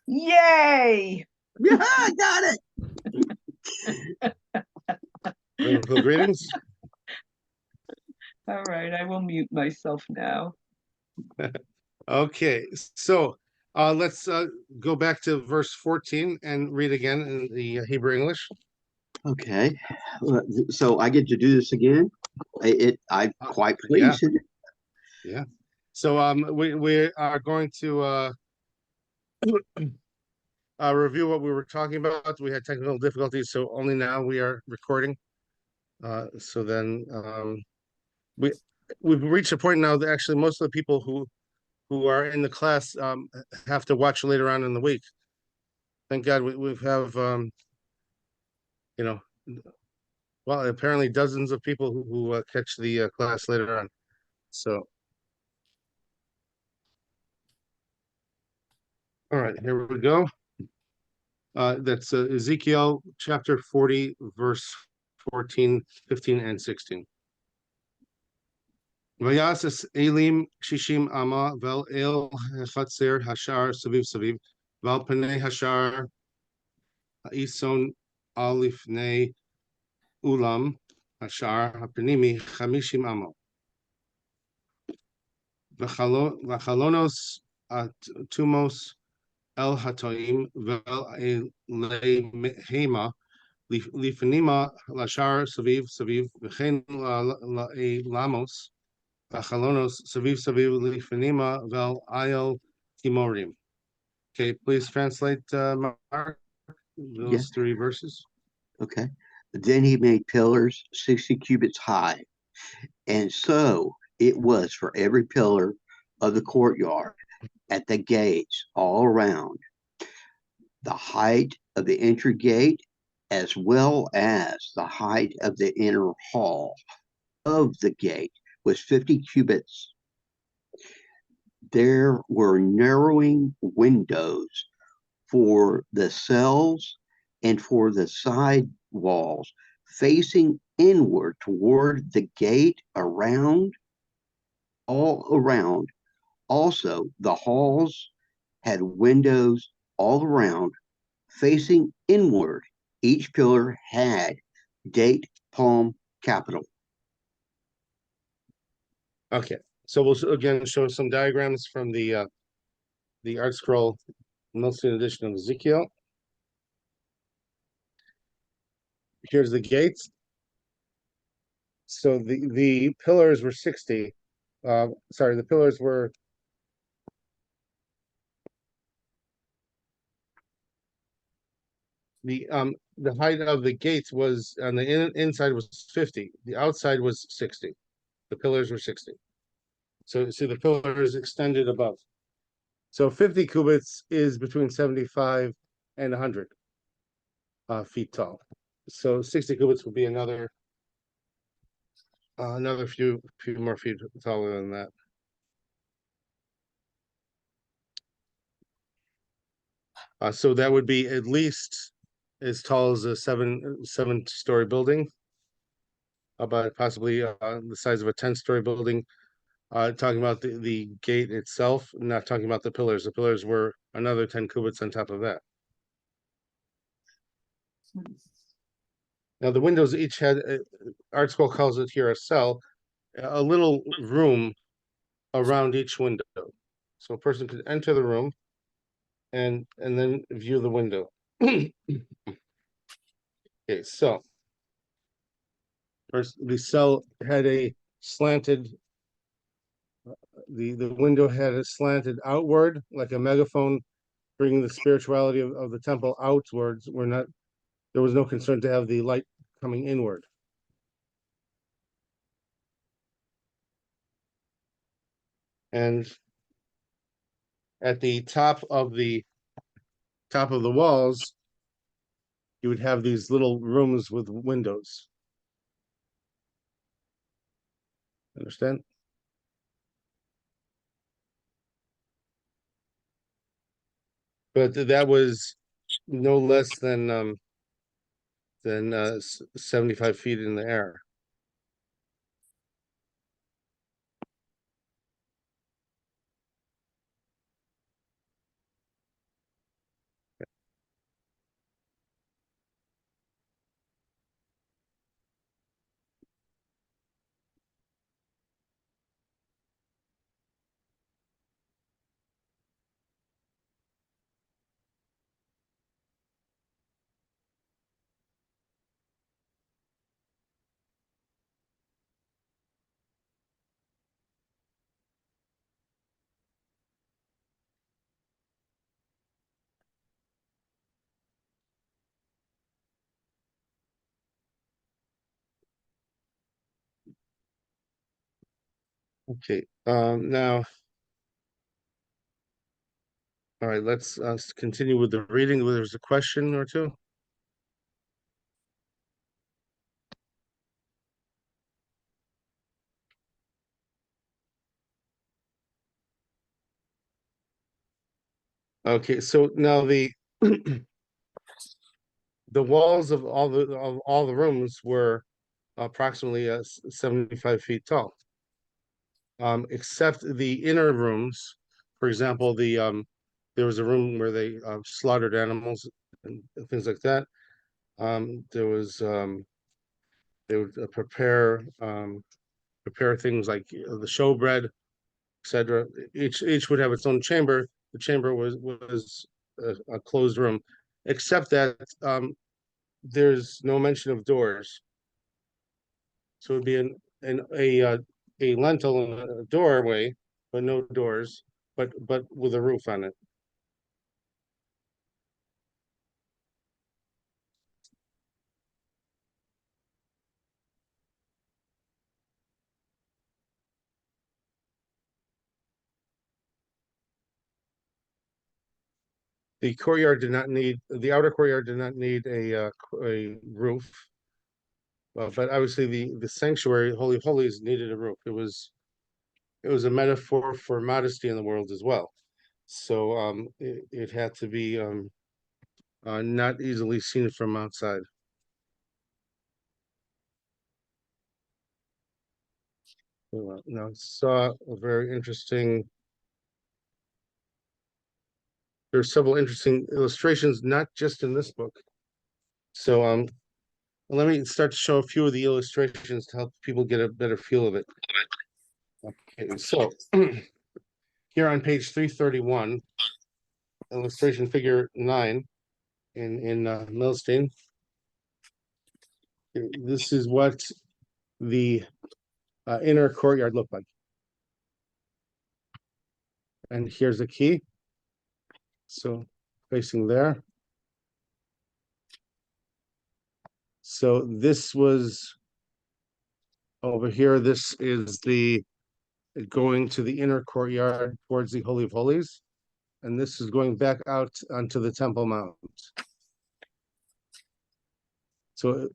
Yay! Yeah, I got Biblical greetings. All right, I will mute myself now. Okay, so let's go back to verse 14 and read again in the Hebrew English. Okay. So I get to do this again. I'm quite Yeah, pleased. yeah. So we are going to review what we were talking about. We had technical difficulties, so only now we are recording. So then we we've reached a point now that actually most of the people who are in the class have to watch later on in the week. Thank God we have you know, well, apparently dozens of people who catch the class later on. So, all right, here we go. That's Ezekiel chapter 40, verse 14, 15, and 16. Vayasas Elim Shishim Ama Vel El Chatzer Hashar Saviv Saviv Val Panei Hashar Ison Alifnei Ulam Hashar Hapanimi Chamishim Amo Vachalonos Tumos El Hatoim Vel Elehema Lifanima Lashar Saviv Saviv V'chein Lamos V'chalonos Saviv Saviv Lifanima Vel Ayel Timorim. Okay, please translate, Mark, Yeah. those three verses. Okay. Then he made pillars 60 cubits high. And so it was for every pillar of the courtyard at the gates all around. The height of the entry gate, as well as the height of the inner hall of the gate, was 50 cubits. There were narrowing windows for the cells and for the side walls facing inward toward the gate all around. Also, the halls had windows all around facing inward. Each pillar had date palm capital. Okay, so we'll again show some diagrams from the art scroll, mostly an edition of Ezekiel. Here's the gates. So the pillars were 60. Sorry, the pillars were the height of the gates was on the inside was 50. The outside was 60. The pillars were 60. So see the pillars extended above. So 50 cubits is between 75 and 100 feet tall. So 60 cubits would be another few more feet taller than that. So that would be at least as tall as a seven-story building, about possibly the size of a 10-story building. Talking about the gate itself, not talking about the pillars. The pillars were another 10 cubits on top of that. Now the windows each had, Art School calls it here a cell, a little room around each window. So a person could enter the room and then view the window. Okay, so first the cell had a slanted, the window had a slanted outward like a megaphone, bringing the spirituality of the temple outwards. There was no concern to have the light coming inward. And at the top of the walls, you would have these little rooms with windows. Understand? But that was no less than 75 feet in the air. Okay, now, all right, let's continue with the reading. There's a question or two. Okay, so now the the walls of all the rooms were approximately 75 feet tall, except the inner rooms. For example, there was a room where they slaughtered animals and things like that. There was they would prepare things like the showbread, etc. Each would have its own chamber. The chamber was a closed room, except that there's no mention of doors. So it'd be a lintel and a doorway, but no doors, but with a roof on it. The outer courtyard did not need a roof, but obviously the sanctuary, Holy of Holies, needed a roof. It was a metaphor for modesty in the world as well. So it had to be not easily seen from outside. Now saw a very interesting. There's several interesting illustrations, not just in this book. So let me start to show a few of the illustrations to help people get a better feel of it. Okay, so here on page 331, illustration figure 9 in Milstein. This is what the inner courtyard looked like. And here's the key. So facing there. So this was over here. This is the going to the inner courtyard towards the Holy of Holies. And this is going back out onto the Temple Mount. So,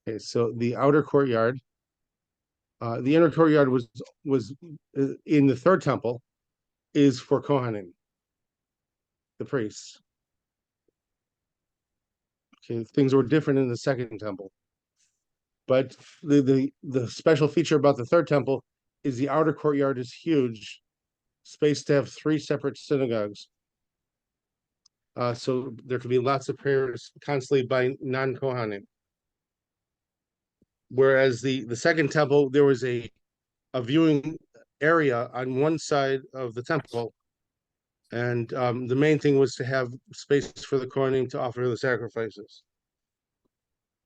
okay, so the outer courtyard, the inner courtyard was in the third temple, is for Kohanim, the priests. Okay, things were different in the second temple, but the special feature about the third temple is the outer courtyard is huge, space to have 3 separate synagogues. So there could be lots of prayers constantly by non-Kohanim. Whereas the second temple, there was a viewing area on one side of the temple, and the main thing was to have space for the Kohanim to offer the sacrifices.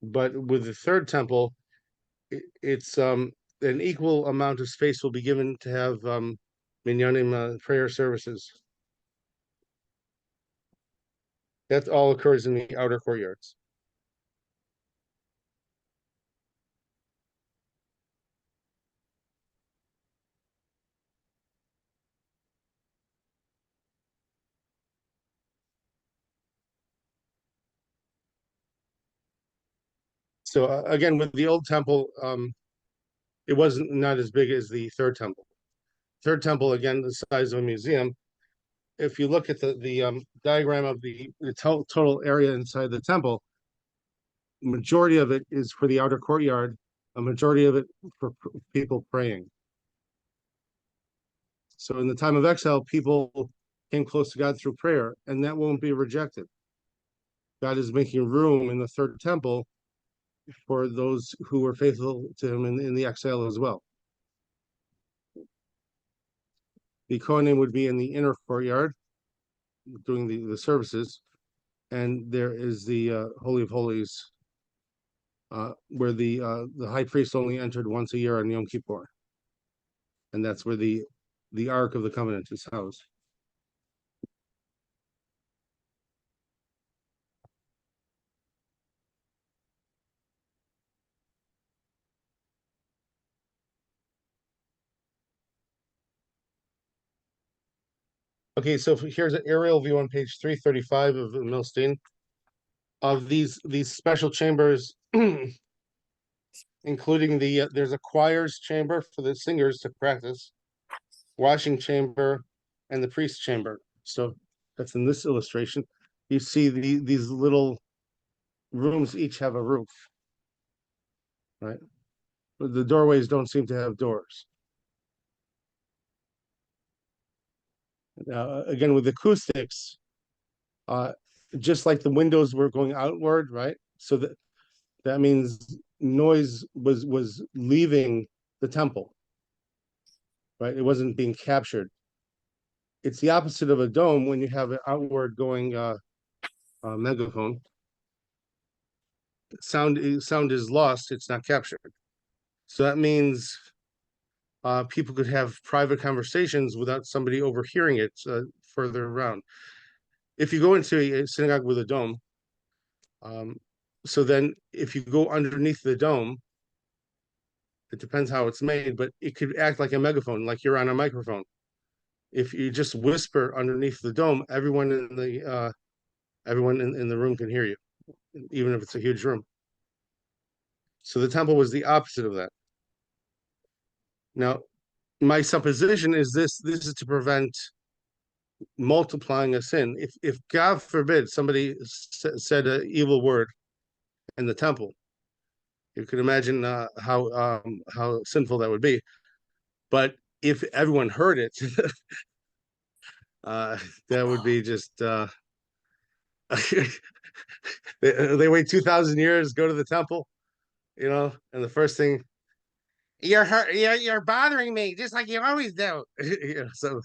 But with the third temple, it's an equal amount of space will be given to have minyanim prayer services. That all occurs in the outer courtyards. So again, with the old temple, it wasn't not as big as the third temple. Third temple, again, the size of a museum. If you look at the diagram of the total area inside the temple, majority of it is for the outer courtyard, a majority of it for people praying. So in the time of exile, people came close to God through prayer, and that won't be rejected. God is making room in the third temple for those who were faithful to him in the exile as well. The Kohanim would be in the inner courtyard doing the services, and there is the Holy of Holies, where the high priest only entered once a year on Yom Kippur, and that's where the Ark of the Covenant is housed. Okay, so here's an aerial view on page 335 of the Milstein of these special chambers, including there's a choir's chamber for the singers to practice, washing chamber, and the priest chamber. So that's in this illustration. You see these little rooms each have a roof, right? But the doorways don't seem to have doors. Again, with acoustics, uh, just like the windows were going outward, right? So that means noise was leaving the temple, right? It wasn't being captured. It's the opposite of a dome when you have an outward going megaphone. Sound is lost; it's not captured. So that means people could have private conversations without somebody overhearing it further around. If you go into a synagogue with a dome, um, so then if you go underneath the dome, it depends how it's made, but it could act like a megaphone, like you're on a microphone. If you just whisper underneath the dome, everyone in the room can hear you, even if it's a huge room. So the temple was the opposite of that. Now, my supposition is this is to prevent multiplying a sin. If God forbid somebody said an evil word in the temple, you can imagine how sinful that would be. But if everyone heard it, that would be just they wait 2,000 years, go to the temple, and the first thing, you're bothering me just like you always do. So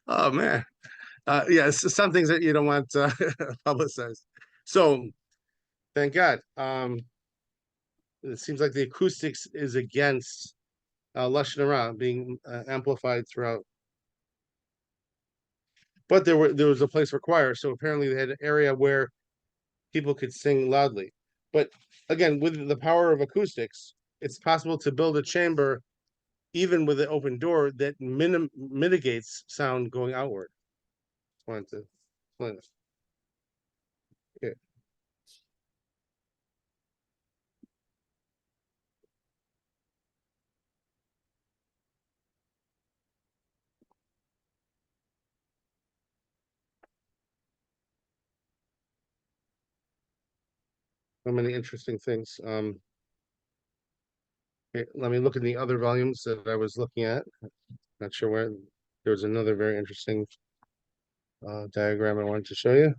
oh man. Yeah, some things that you don't want publicized. So thank God. It seems like the acoustics is against Lashon Hara being amplified throughout. But there was a place for choir, so apparently they had an area where people could sing loudly. But again, with the power of acoustics, it's possible to build a chamber even with an open door that mitigates sound going outward. Just wanted to explain this. Okay. So many interesting things. Okay, let me look in the other volumes that I was looking at. Not sure where. There was another very interesting diagram I wanted to show you.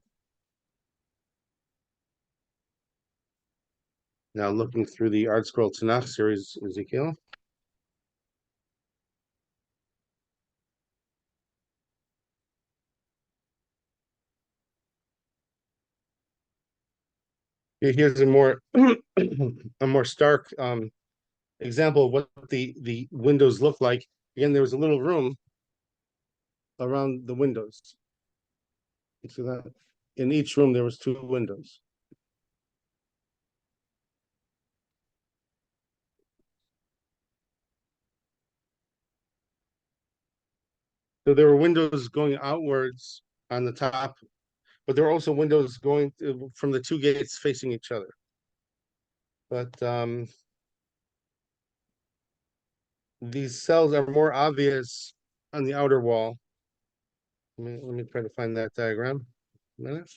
Now looking through the Art Scroll Tanakh series, Ezekiel. Here's a more a more stark example of what the windows look like. Again, there was a little room around the windows. You see that? In each room, there was 2 windows. So there were windows going outwards on the top, but there were also windows going from the 2 gates facing each other. But these cells are more obvious on the outer wall. Let me try to find that diagram. A minute.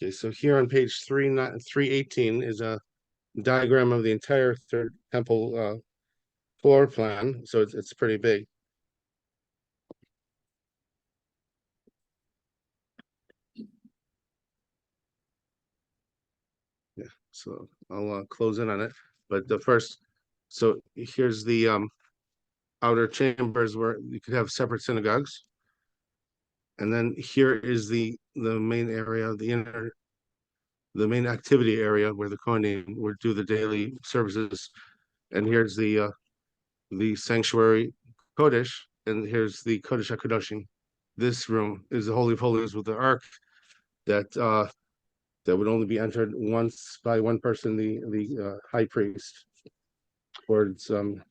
Okay, so here on page 318 is a diagram of the entire third temple floor plan. So it's pretty big. Yeah, so I'll close in on it. But the first, so here's the outer chambers where you could have separate synagogues. And then here is the main area, the main activity area where the Kohanim would do the daily services. And here's the sanctuary Kodesh, and here's the Kodesh HaKadoshim. This room is the Holy of Holies with the Ark that would only be entered once by one person, the high priest, towards in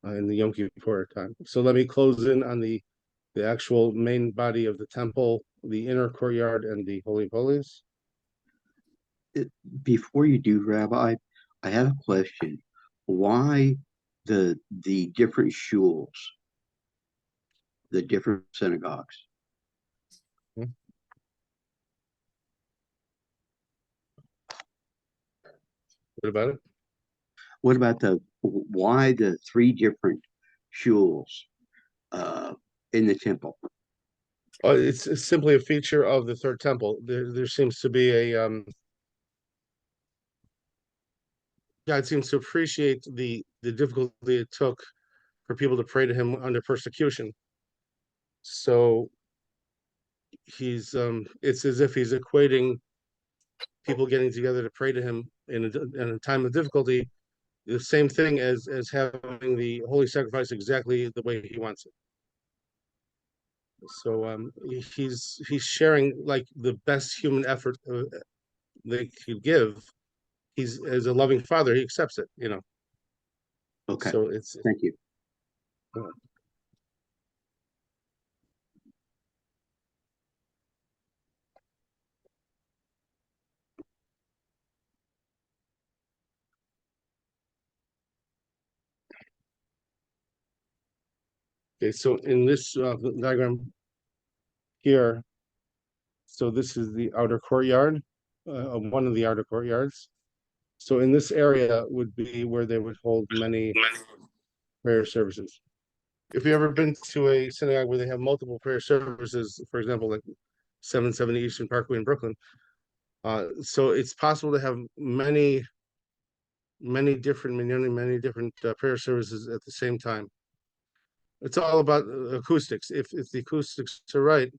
the Yom Kippur time. So let me close in on the actual main body of the temple, the inner courtyard, and the Holy of Holies. Before you do, Rabbi, I have a question. Why the different shuls, the different synagogues? What about it? What about why the three different shuls in the temple? It's simply a feature of the third temple. There seems to be a God seems to appreciate the difficulty it took for people to pray to him under persecution. So it's as if he's equating people getting together to pray to him in a time of difficulty, the same thing as having the holy sacrifice exactly the way he wants it. So he's sharing like the best human effort they could give. He's, as a loving father, he accepts it, Okay, So it's thank you. okay. So in this diagram here, so this is the outer courtyard, one of the outer courtyards. So in this area would be where they would hold many prayer services. If you've ever been to a synagogue where they have multiple prayer services, for example, like 770 Eastern Parkway in Brooklyn, so it's possible to have many different prayer services at the same time. It's all about acoustics. If the acoustics are right,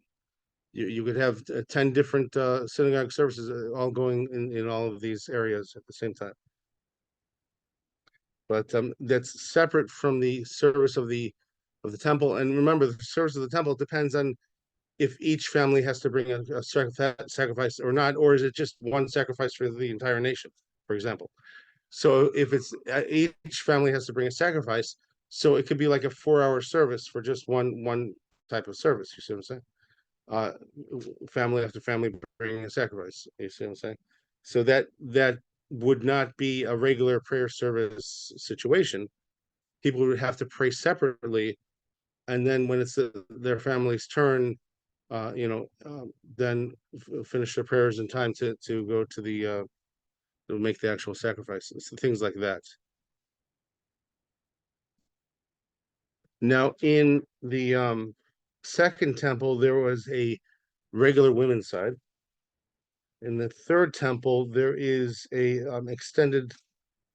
you could have 10 different synagogue services all going in all of these areas at the same time. But that's separate from the service of the temple. And remember, the service of the temple depends on if each family has to bring a sacrifice or not, or is it just one sacrifice for the entire nation, for example. So if it's each family has to bring a sacrifice, so it could be like a 4-hour service for just one type of service. You see what I'm saying? Family after family bringing a sacrifice. You see what I'm saying? So that would not be a regular prayer service situation. People would have to pray separately, and then when it's their family's turn, then finish their prayers in time to go to to make the actual sacrifices, things like that. Now, in the second temple, there was a regular women's side. In the third temple, there is a extended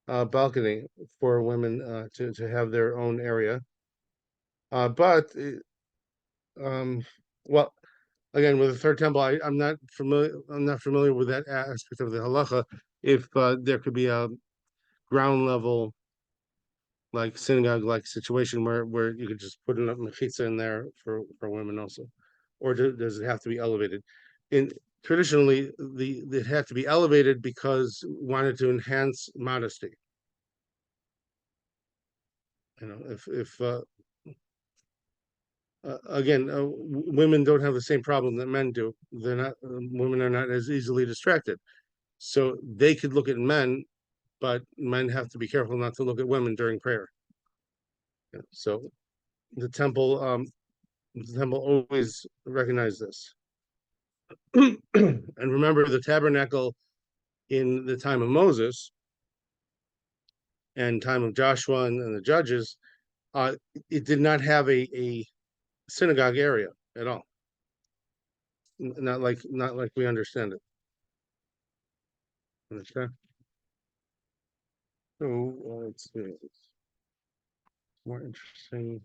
balcony for women to have their own area. But well, again, with the third temple, I'm not familiar with that aspect of the halacha. If there could be a ground level like synagogue-like situation where you could just put a mechitza in there for women also, or does it have to be elevated? In traditionally, it had to be elevated because wanted to enhance modesty. You know, if again, women don't have the same problem that men do. They're not Women are not as easily distracted, so they could look at men, but men have to be careful not to look at women during prayer. So the temple, always recognized this. And remember, the tabernacle in the time of Moses and time of Joshua and the judges, it did not have a synagogue area at all. Not like we understand it. Understand? So let's see. It's more interesting.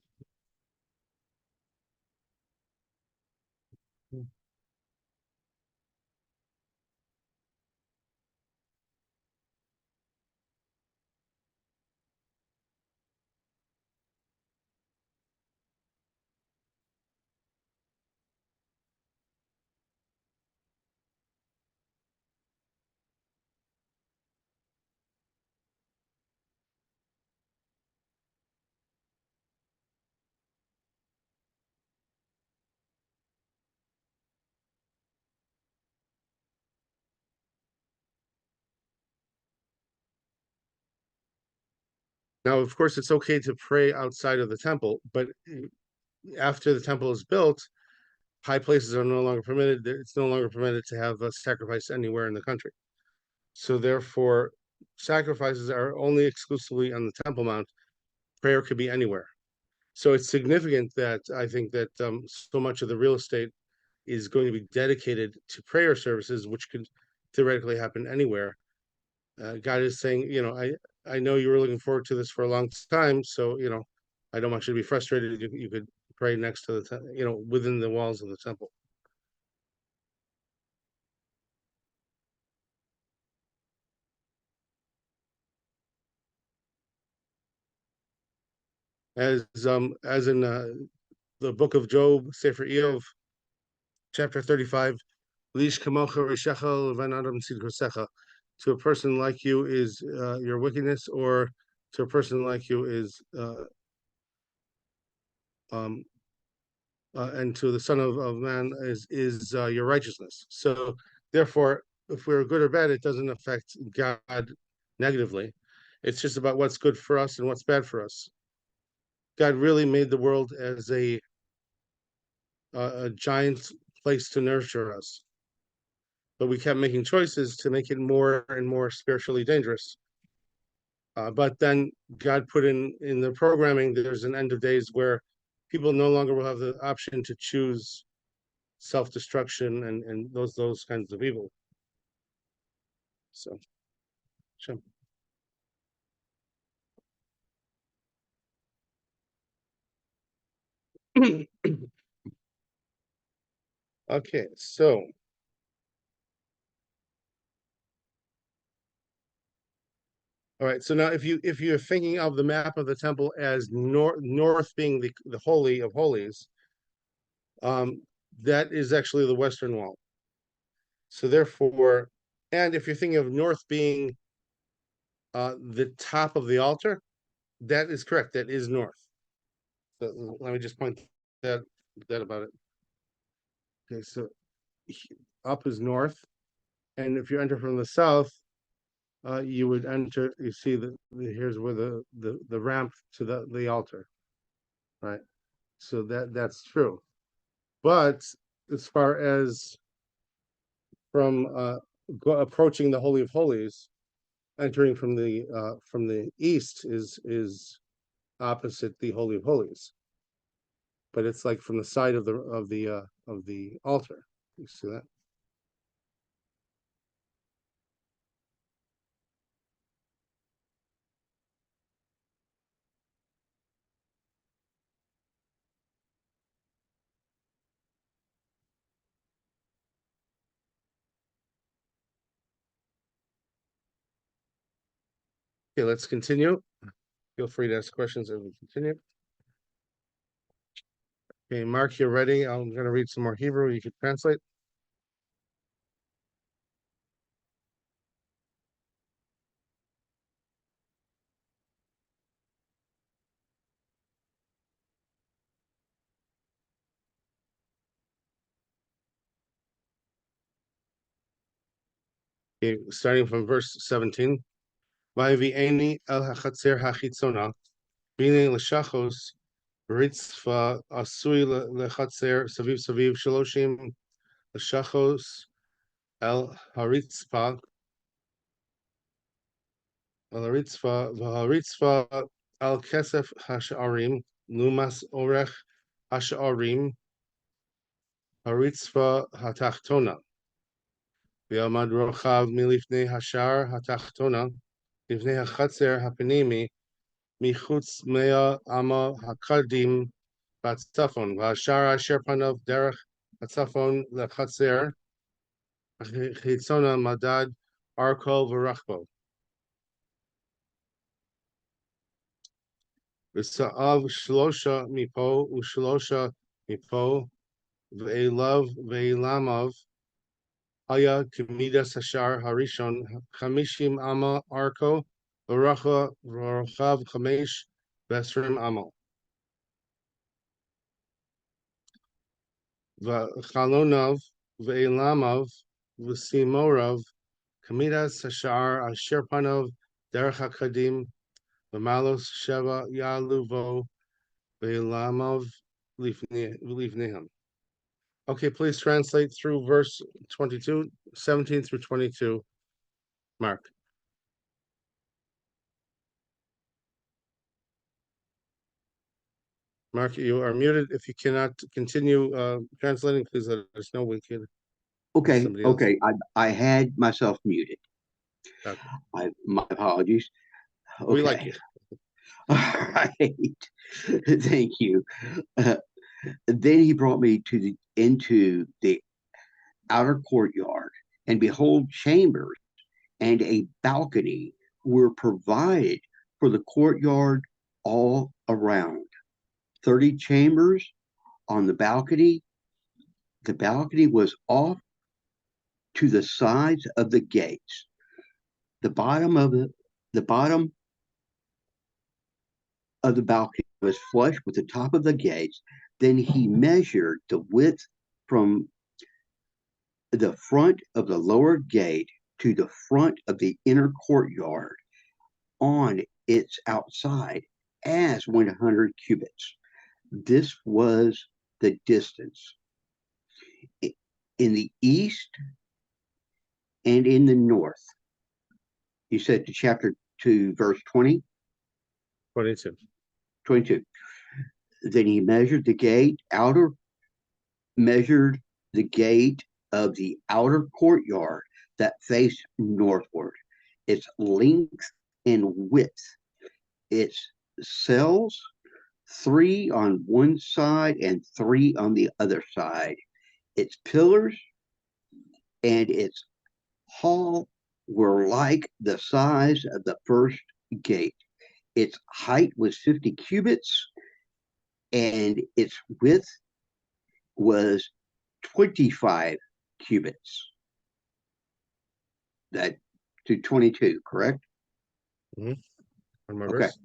Now, of course, it's okay to pray outside of the temple, but after the temple is built, high places are no longer permitted. It's no longer permitted to have a sacrifice anywhere in the country. So therefore, sacrifices are only exclusively on the Temple Mount. Prayer could be anywhere. So it's significant that I think that so much of the real estate is going to be dedicated to prayer services, which could theoretically happen anywhere. God is saying, I know you were looking forward to this for a long time, so I don't want you to be frustrated. You could pray next to within the walls of the temple. As in the book of Job, Sefer Eov, chapter 35, Lish kamocha rishecha levan adam tzidkosecha. To a person like you is your wickedness, or to a person like you is um, and to the Son of Man is your righteousness. So therefore, if we're good or bad, it doesn't affect God negatively. It's just about what's good for us and what's bad for us. God really made the world as a giant place to nurture us, but we kept making choices to make it more and more spiritually dangerous. But then God put in the programming, there's an end of days where people no longer will have the option to choose self-destruction and those kinds of evil. So, sure. Okay, so all right. So now, if you're thinking of the map of the temple as north being the holy of holies, that is actually the western wall. So therefore, and if you're thinking of north being the top of the altar, that is correct. That is north. So let me just point that about it. Okay, so up is north, and if you enter from the south, you would enter. You see here's where the ramp to the altar, right? So that's true. But as far as from approaching the Holy of Holies, entering from the east is opposite the Holy of Holies. But it's like from the side of the altar. You see that? Okay, let's continue. Feel free to ask questions as we continue. Okay, Mark, you're ready. I'm going to read some more Hebrew. You can translate. Okay, starting from verse 17. Vayevi'eni el hachatzer hachitzona, b'nei l'shachos, ritzva asui lechatzer saviv saviv shaloshim l'shachos el haritzpa v'haritzva al kesef hash'arim lumas orech hash'arim haritzva hatachtona v'yamad rochav milifnei hashar hatachtona livnei hachatzer hapinimi michutz mea ama hakadim batzafon v'ashar asher panav derech batzafon lechatzer chitzona madad arko v'rachbo v'sa'av shlosha mipo u'shlosha mipo v'elav v'elamav haya k'midas hashar harishon chamishim ama arko v'rachav chamesh v'esrim amo v'chalonav v'elamav v'simorav k'midas hashar asher panav derech hakadim v'malos sheva yaluvo v'elamav lifnehem. Okay, please translate through verse 22, 17 through 22. Mark. Mark, you are muted. If you cannot continue translating, please let us know. We can. Okay, Somebody else. okay. I had myself muted. Okay. My apologies. Okay. We like you. All right. Thank you. Then he brought me into the outer courtyard, and behold, chambers and a balcony were provided for the courtyard all around. 30 chambers on the balcony. The balcony was off to the sides of the gates. The bottom of the balcony was flush with the top of the gates. Then he measured the width from the front of the lower gate to the front of the inner courtyard on its outside as 100 cubits. This was the distance. In the east and in the north. You said to chapter 2, verse 20? 22. 22. Then he measured the gate of the outer courtyard that faced northward, its length and width, its cells, 3 on one side and 3 on the other side, its pillars and its hall were like the size of the first gate. Its height was 50 cubits, and its width was 25 cubits. That to 22, correct? Mm-hmm. One more Okay. verse.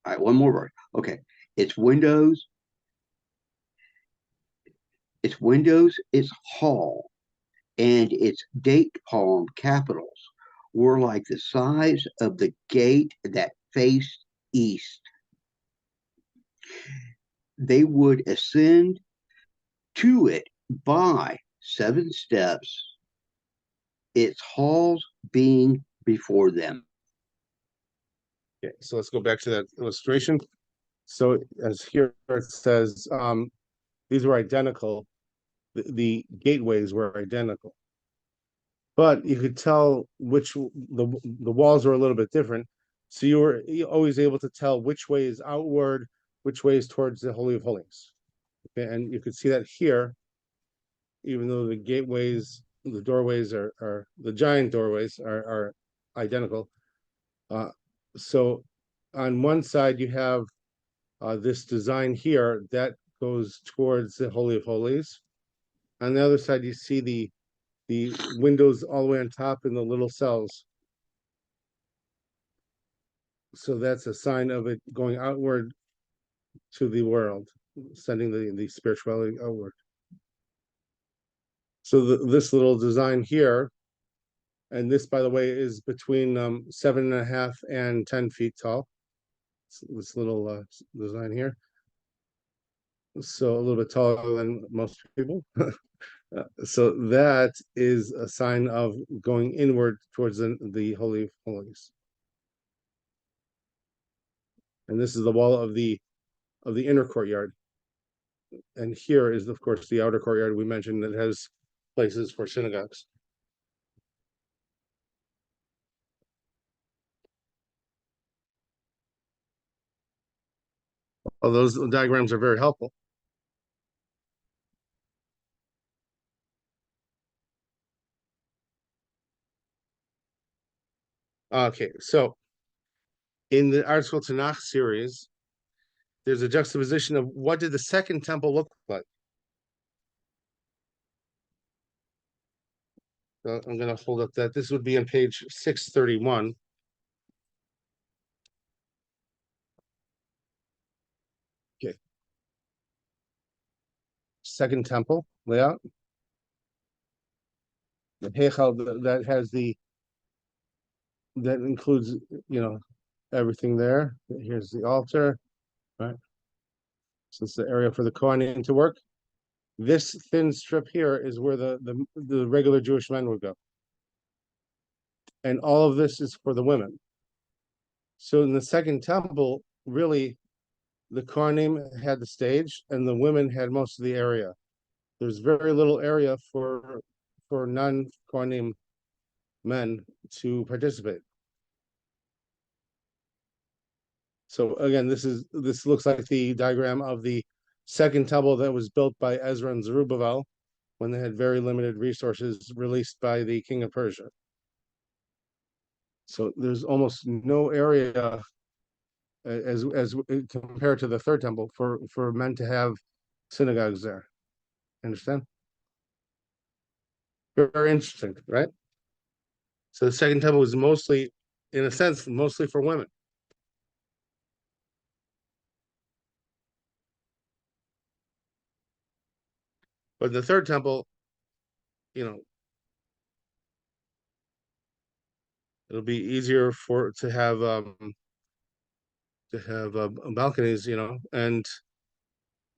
All right, one more verse. Okay. Its windows, its hall, and its date palm capitals were like the size of the gate that faced east. They would ascend to it by 7 steps, its halls being before them. Okay, so let's go back to that illustration. So as here it says, these were identical. The gateways were identical, but you could tell which the walls were a little bit different. So you were always able to tell which way is outward, which way is towards the Holy of Holies. Okay, and you could see that here, even though the gateways, the doorways are the giant doorways are identical. So on one side you have this design here that goes towards the Holy of Holies. On the other side, you see the windows all the way on top in the little cells. So that's a sign of it going outward to the world, sending the spirituality outward. So this little design here, and this, by the way, is between 7.5 and 10 feet tall. This little design here. So a little bit taller than most people. So that is a sign of going inward towards the Holy of Holies. And this is the wall of the inner courtyard. And here is, of course, the outer courtyard we mentioned that has places for synagogues. All those diagrams are very helpful. Okay, so in the Article Tanakh series, there's a juxtaposition of what did the second temple look like. So I'm going to hold up that. This would be on page 631. Okay. Second temple layout. The Heichal that has that includes, everything there. Here's the altar, right? So it's the area for the Kohanim to work. This thin strip here is where the regular Jewish men would go. And all of this is for the women. So in the second temple, really, the Kohanim had the stage and the women had most of the area. There's very little area for non-Kohanim men to participate. So again, this looks like the diagram of the second temple that was built by Ezra and Zerubbabel when they had very limited resources released by the king of Persia. So there's almost no area as compared to the third temple for men to have synagogues there. Understand? Very interesting, right? So the second temple was mostly, in a sense, mostly for women. But the third temple, it'll be easier to have balconies, and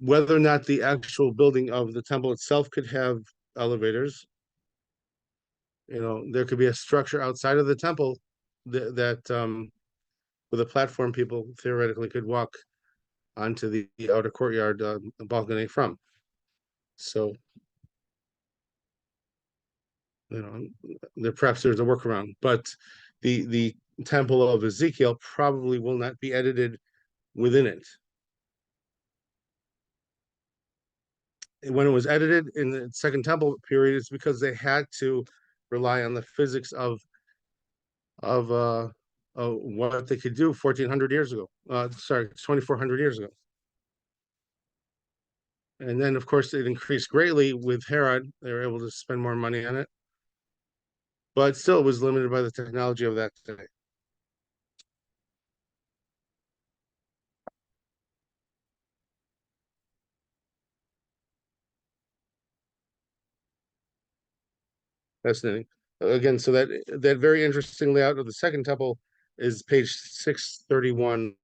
whether or not the actual building of the temple itself could have elevators, there could be a structure outside of the temple that with a platform people theoretically could walk onto the outer courtyard balcony from. So, perhaps there's a workaround, but the temple of Ezekiel probably will not be edited within it. When it was edited in the Second Temple period, it's because they had to rely on the physics of what they could do 1,400 years ago. 2,400 years ago. And then, of course, it increased greatly with Herod. They were able to spend more money on it. But still, it was limited by the technology of that day. Fascinating. Again, so that very interesting layout of the Second Temple is page 631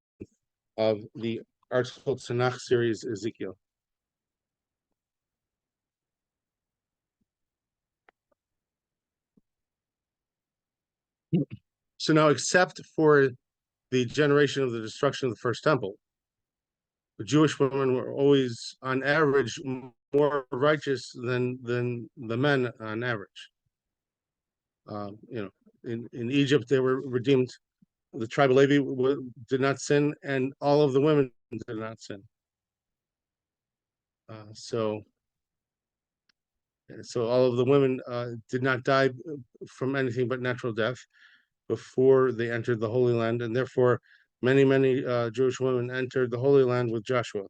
of the Article Tanakh series, Ezekiel. So now, except for the generation of the destruction of the first temple, the Jewish women were always, on average, more righteous than the men on average. In Egypt, they were redeemed. The tribe of Levi did not sin, and all of the women did not sin. So all of the women did not die from anything but natural death before they entered the Holy Land, and therefore many Jewish women entered the Holy Land with Joshua.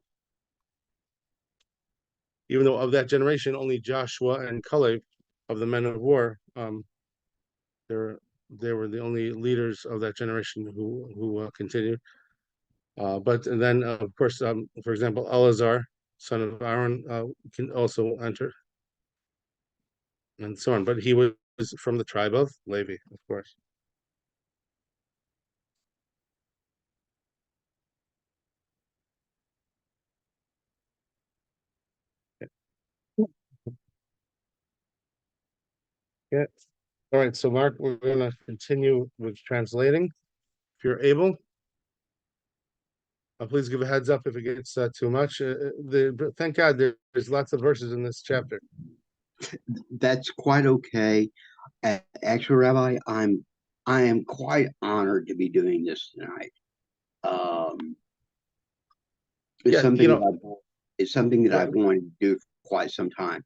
Even though of that generation, only Joshua and Caleb of the men of war, they were the only leaders of that generation who continued. But then, of course, for example, Eleazar, son of Aaron, can also enter, and so on. But he was from the tribe of Levi, of course. Yeah. All right. So, Mark, we're going to continue with translating. If you're able, please give a heads up if it gets too much. Thank God there's lots of verses in this chapter. That's quite okay. Actually, Rabbi, I am quite honored to be doing this tonight. It's Yeah, something it's something that I've wanted to do for quite some time.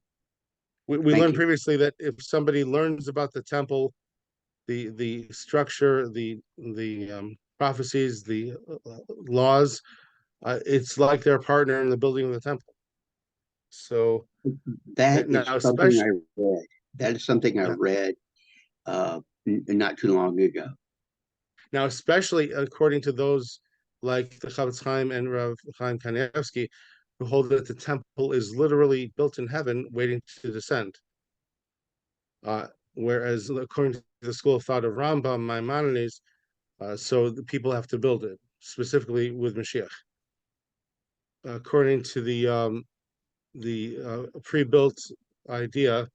We learned previously that if somebody learns about the temple, the structure, the prophecies, the laws, it's like their partner in the building of the temple. So that is now, something especially I read. That is something I read not too long ago. now, especially according to those like the Chavetz Chaim and Rav Chaim Kanievsky, who hold that the temple is literally built in heaven, waiting to descend. Whereas according to the school of thought of Rambam, Maimonides, so the people have to build it, specifically with Mashiach. According to the pre-built idea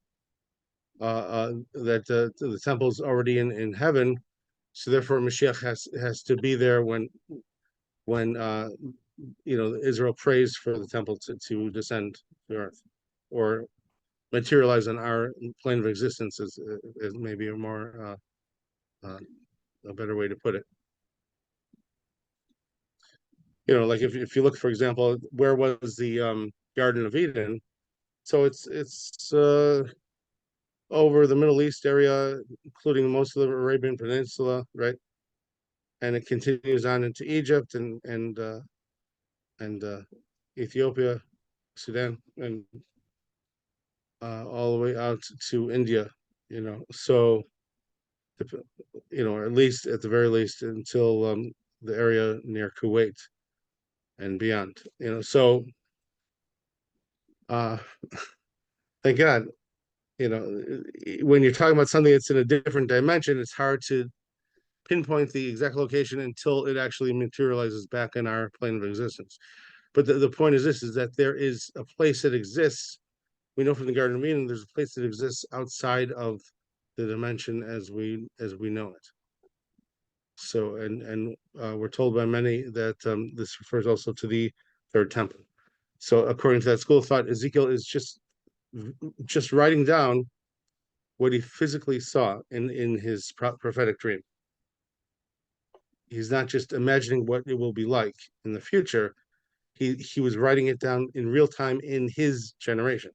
that the temple's already in heaven, so therefore Mashiach has to be there when Israel prays for the temple to descend to earth, or materialize on our plane of existence is maybe a better way to put it. Like if you look, for example, where was the Garden of Eden? So it's over the Middle East area, including most of the Arabian Peninsula, right? And it continues on into Egypt and Ethiopia, Sudan, and all the way out to India. So or at least at the very least until the area near Kuwait and beyond. So thank God. When you're talking about something that's in a different dimension, it's hard to pinpoint the exact location until it actually materializes back in our plane of existence. But the point is this, is that there is a place that exists. We know from the Garden of Eden, there's a place that exists outside of the dimension as we know it. So, and we're told by many that this refers also to the third temple. So according to that school of thought, Ezekiel is just writing down what he physically saw in his prophetic dream. He's not just imagining what it will be like in the future. He was writing it down in real time in his generation.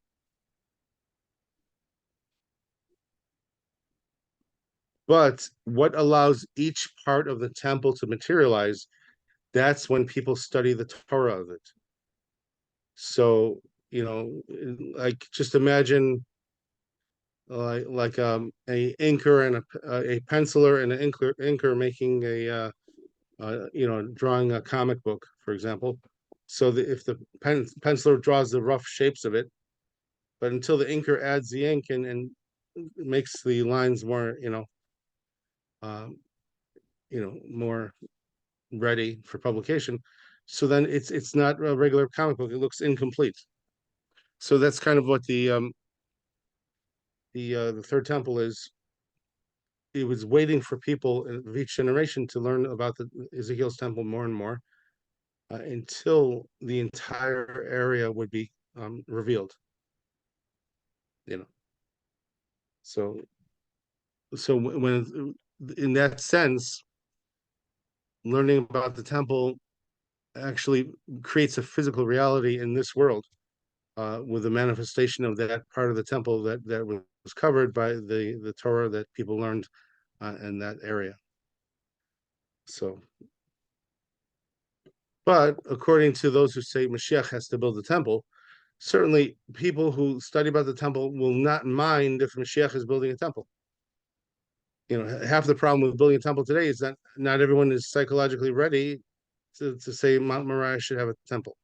But what allows each part of the temple to materialize, that's when people study the Torah of it. So, like just imagine like a inker and a penciler and an inker making drawing a comic book, for example. So if the penciler draws the rough shapes of it, but until the inker adds the ink and makes the lines more, more ready for publication, so then it's not a regular comic book. It looks incomplete. So that's kind of what the third temple is. It was waiting for people of each generation to learn about the Ezekiel's temple more and more until the entire area would be revealed. So when in that sense, learning about the temple actually creates a physical reality in this world with the manifestation of that part of the temple that was covered by the Torah that people learned in that area. So But according to those who say Mashiach has to build the temple, certainly people who study about the temple will not mind if Mashiach is building a temple. Half the problem with building a temple today is that not everyone is psychologically ready to say Mount Moriah should have a temple.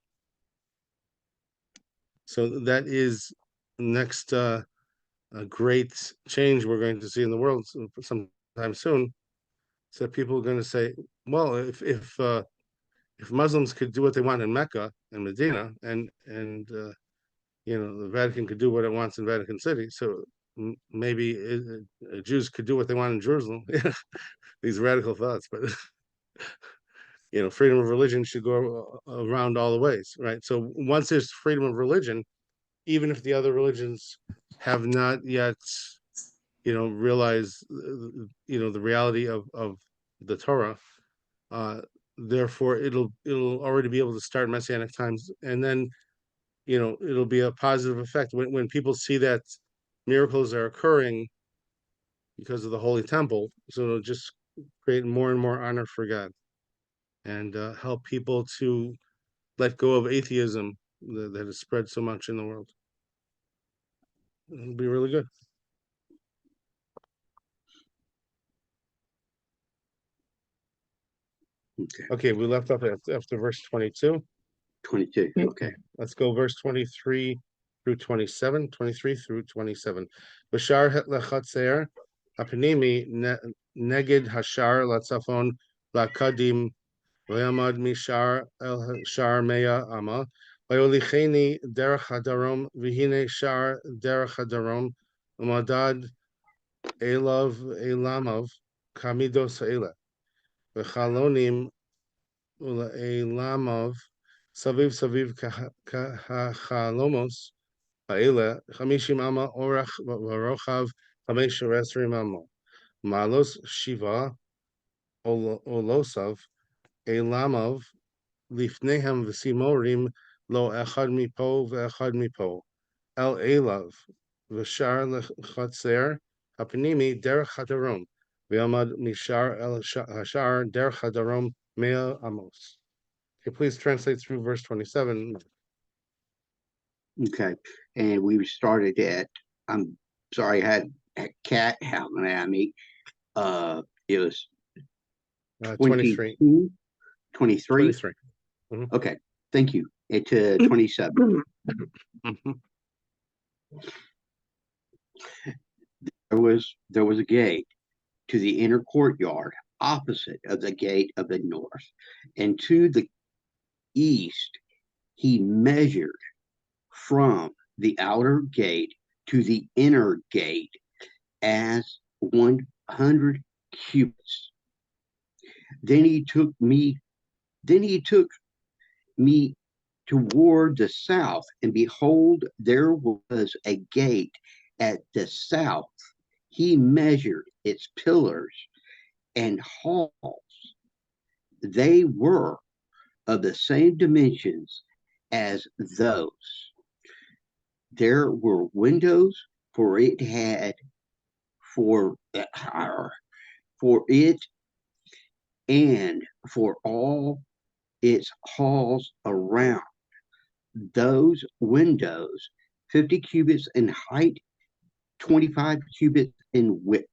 So that is next a great change we're going to see in the world sometime soon. So people are going to say, well, if Muslims could do what they want in Mecca and Medina, and the Vatican could do what it wants in Vatican City, so maybe Jews could do what they want in Jerusalem. These radical thoughts, but freedom of religion should go around all the ways, right? So once there's freedom of religion, even if the other religions have not yet, realized, the reality of the Torah, therefore it'll already be able to start Messianic times, and then it'll be a positive effect when people see that miracles are occurring because of the Holy Temple. So it'll just create more and more honor for God, and help people to let go of atheism that has spread so much in the world. It'll be really good. Okay, we left off after verse 22. 22. Okay. Let's go verse 23 through 27. 23 through 27. Bashar lechatzer hapnimi neged hashar latzafon lakadim v'yamad mishar el shar mea ama v'yolicheni derech hadarom v'hine shar derech hadarom umadad elav elamav kamidos elah v'chalonim ולעילמיו סביב סביב כחלומos האלה 50 אמה אורך ורוחב 15 אמה מעלות 7 עולosiו עילמיו לפניהם וסימורים לא אחד מפה ואחד מפה אל אליו ושער לחצר הפנימי דרך הדרום ועמד משער אל השער דרך הדרום 100 amos. Okay, please translate through verse 27. Okay. And we started at, I'm sorry, I had a cat howling at me. It was 23. 23? Mhm. Okay. Thank you. It's 27. There was a gate to the inner courtyard opposite of the gate of the north, and to the east he measured from the outer gate to the inner gate as 100 cubits. Then he took me toward the south, and behold, there was a gate at the south. He measured its pillars and halls. They were of the same dimensions as those. There were windows for it and for all its halls around. Those windows 50 cubits in height, 25 cubits in width.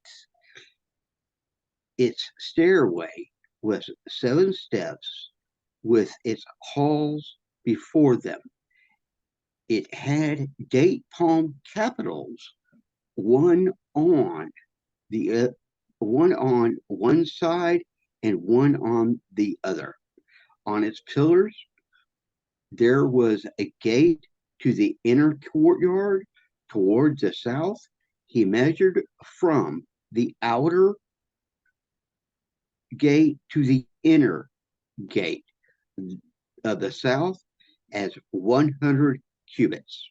Its stairway was 7 steps with its halls before them. It had date palm capitals, one on one side and one on the other. On its pillars, there was a gate to the inner courtyard towards the south. He measured from the outer gate to the inner gate of the south as 100 cubits.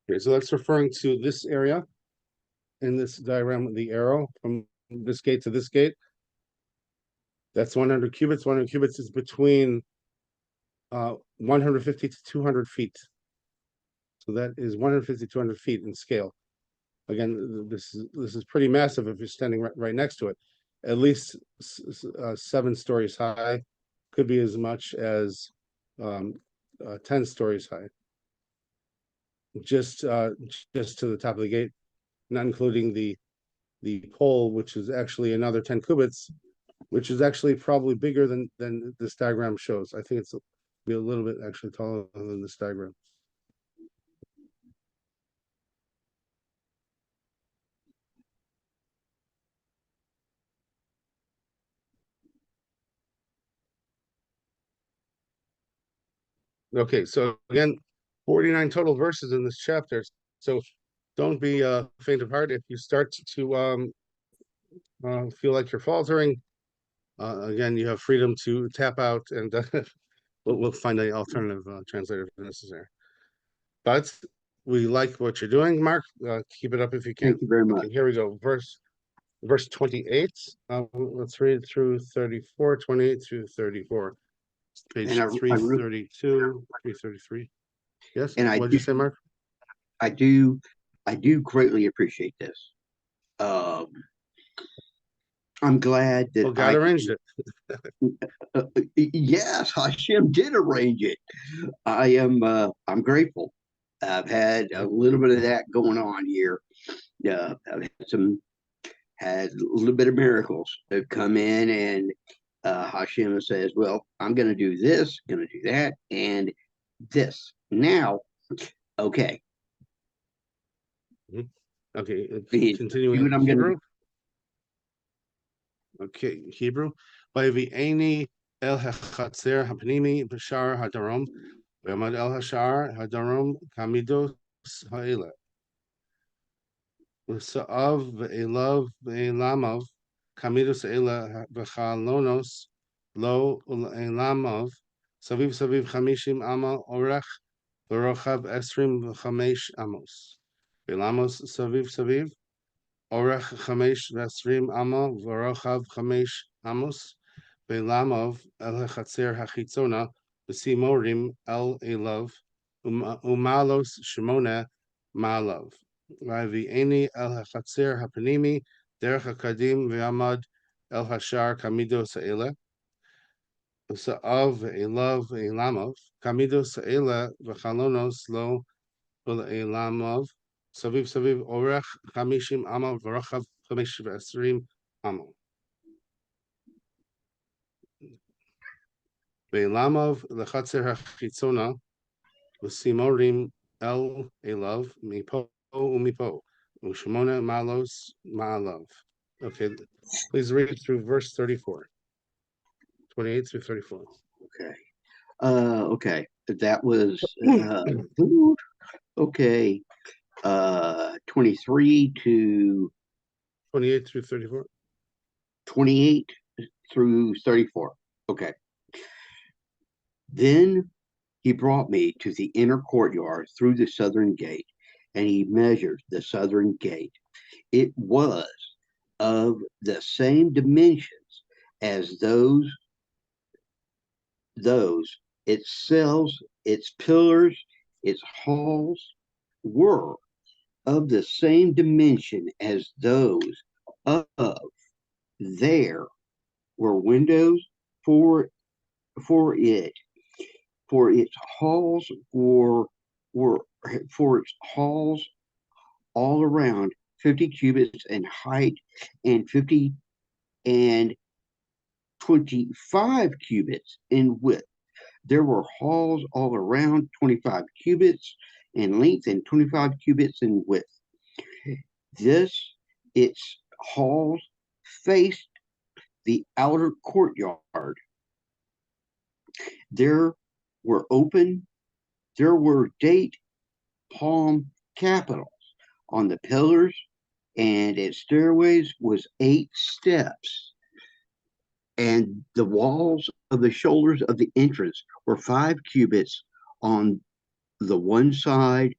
Okay, so that's referring to this area in this diagram with the arrow from this gate to this gate. That's 100 cubits. 100 cubits is between 150 to 200 feet. So that is 150 to 200 feet in scale. Again, this is pretty massive if you're standing right next to it. At least 7 stories high, could be as much as 10 stories high. Just to the top of the gate, not including the pole, which is actually another 10 cubits, which is actually probably bigger than this diagram shows. I think it's be a little bit actually taller than this diagram. Okay, so again, 49 total verses in this chapter. So don't be faint of heart if you start to feel like you're faltering. Again, you have freedom to tap out, and we'll find an alternative translator if necessary. But we like what you're doing, Mark. Keep it up if you can. Thank you very much. Okay, here we go. Verse 28. Let's read through 34, 28 through 34. Page And I 332, 333. Yes. and What'd you say, Mark? I do greatly appreciate this. I'm glad that Well, God arranged it. yes, Hashem did arrange it. I'm grateful. I've had a little bit of that going on here. I've had a little bit of miracles that come in, and Hashem says, "Well, I'm going to do this, going to do that, and this now." Okay, Okay, see continuing what in I'm going to Hebrew. do. Okay, Hebrew. Vayevi'eni el hachatzer hapnimi b'shar hadarom v'amad el hashar hadarom kamidos ha'ela v'sa'av v'elav v'elamav kamidos ha'ela v'chalonos lo u'elamav saviv saviv chamishim ama orach v'rochav esrim v'chamesh amos v'elamos saviv saviv Orach Chamesh Vasrim Ama Varochav Chamesh Amos Belamov El Hachatzer Hachitzona Besimorim El Elov Umalos Shimona Malov Vavieni El Hachatzer Hapanimi Derech Hakadim Ve'amad El Hashar Kamido Sa'ela Sa'av Elov Elamov Kamido Sa'ela V'chalonos Lo Elamov Saviv Saviv Orech Chamishim Amo V'Rachav Chamesh V'Esrim Amo Ve'Elamov Lechatzer HaChitzona V'Simorim El Elav Mipo Umipo Ushmona Malos Ma'alav. Okay, please read through verse 34, 28 through 34. Okay, okay, that was okay. 23 to 28 through 34. 28 through 34. Okay. Then he brought me to the inner courtyard through the southern gate, and he measured the southern gate. It was of the same dimensions as those itself, its pillars, its halls were of the same dimension as those of there were windows for it, for its halls were for its halls all around 50 cubits in height and 50 and 25 cubits in width. There were halls all around 25 cubits in length and 25 cubits in width. Its halls faced the outer courtyard. There were date palm capitals on the pillars, and its stairways was 8 steps. And the walls of the shoulders of the entrance were 5 cubits on the one side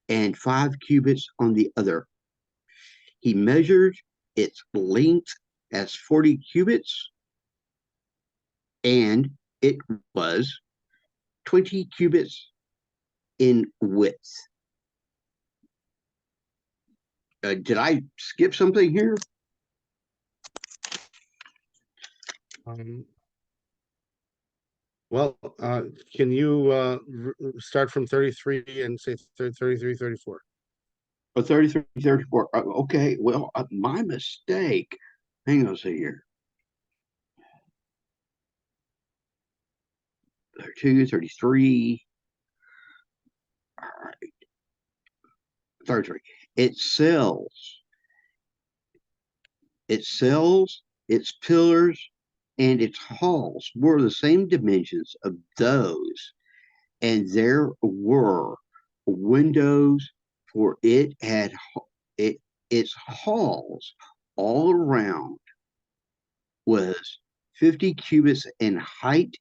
and 5 cubits on the other. He measured its length as 40 cubits, and it was 20 cubits in width. Did I skip something here? Well, can you start from 33 and say 33, 34? Oh, 33, 34. Okay, well, my mistake. Hang on a second here. 32, 33. All right, 33. It sells. Its pillars, and its halls were the same dimensions of those, and there were windows, for it had it its halls all around was 50 cubits in height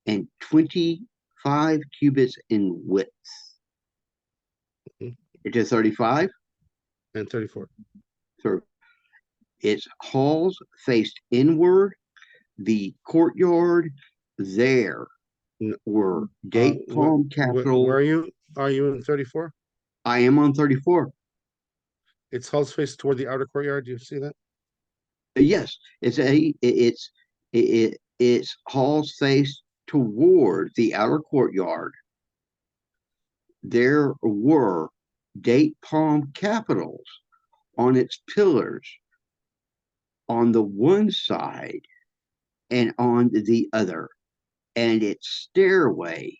and 25 cubits in width. Mhm. It is 35. And 34. So its halls faced inward. The courtyard there were date palm Where capitals. are you? Are you in 34? I am on 34. Its halls face toward the outer courtyard. Do you see that? Yes, its halls face toward the outer courtyard. There were date palm capitals on its pillars on the one side and on the other, and its stairway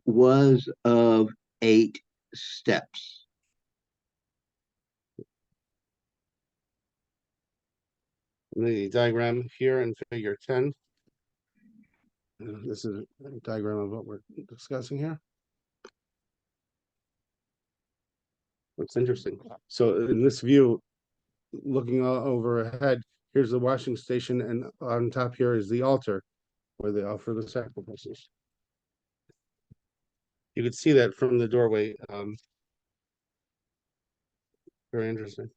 was of 8 steps. The diagram here in figure 10. This is a diagram of what we're discussing here. It's interesting. So in this view, looking overhead, here's the washing station, and on top here is the altar where they offer the sacrifices. You could see that from the doorway. Very interesting.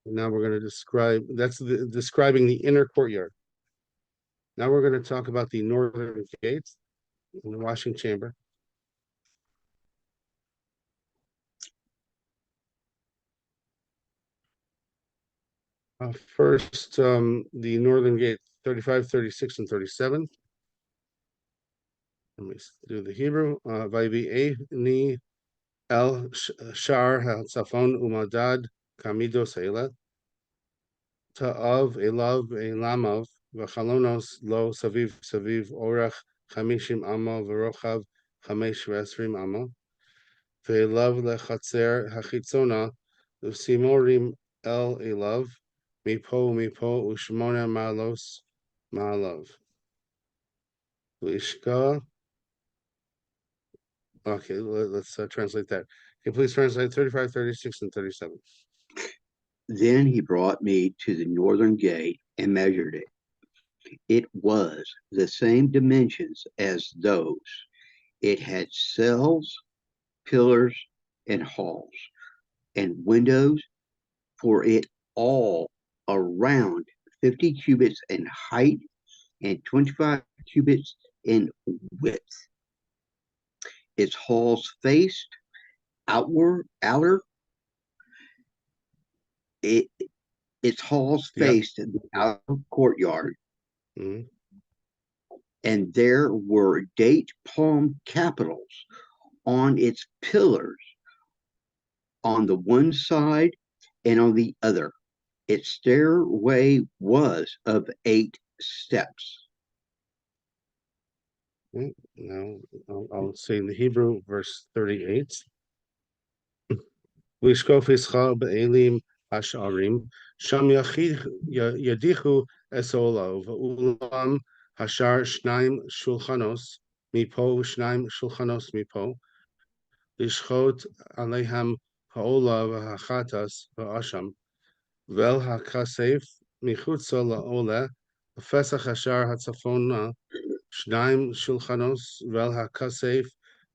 Now we're going to describe, describing the inner courtyard. Now we're going to talk about the northern gates in the washing chamber. First, the northern gate, 35, 36, and 37. Let me do the Hebrew. Vayvi ni el shar ha'tzafon umadad kamido seila ta'av elav elamav v'chalonos lo saviv saviv orach chamishim amo v'rochav chamesh v'esrim amo ve'elav lechatzer hachitzona v'simorim el elav mipo u'shmona malos malav v'ishka. Okay, let's translate that. Can you please translate 35, 36, and 37? Then he brought me to the northern gate and measured it. It was the same dimensions as those. It had cells, pillars, and halls, and windows, for it all around 50 cubits in height and 25 cubits in width. Its halls faced outer. Its halls faced the outer courtyard, Mhm. and there were date palm capitals on its pillars on the one side and on the other. Its stairway was of 8 steps. Okay, now I'll say in the Hebrew, verse 38. V'ishkof ischa be'elim hash'arim, sham yadichu esolo, v'ulam hashar shnaim shulchanos, mipo shnaim shulchanos mipo, lishchot aleham ha'ola v'hachatas v'asham, vel hakasef michutza la'ola, v'fesach hashar hatzafona, Shnaim shulchanos vel hakasef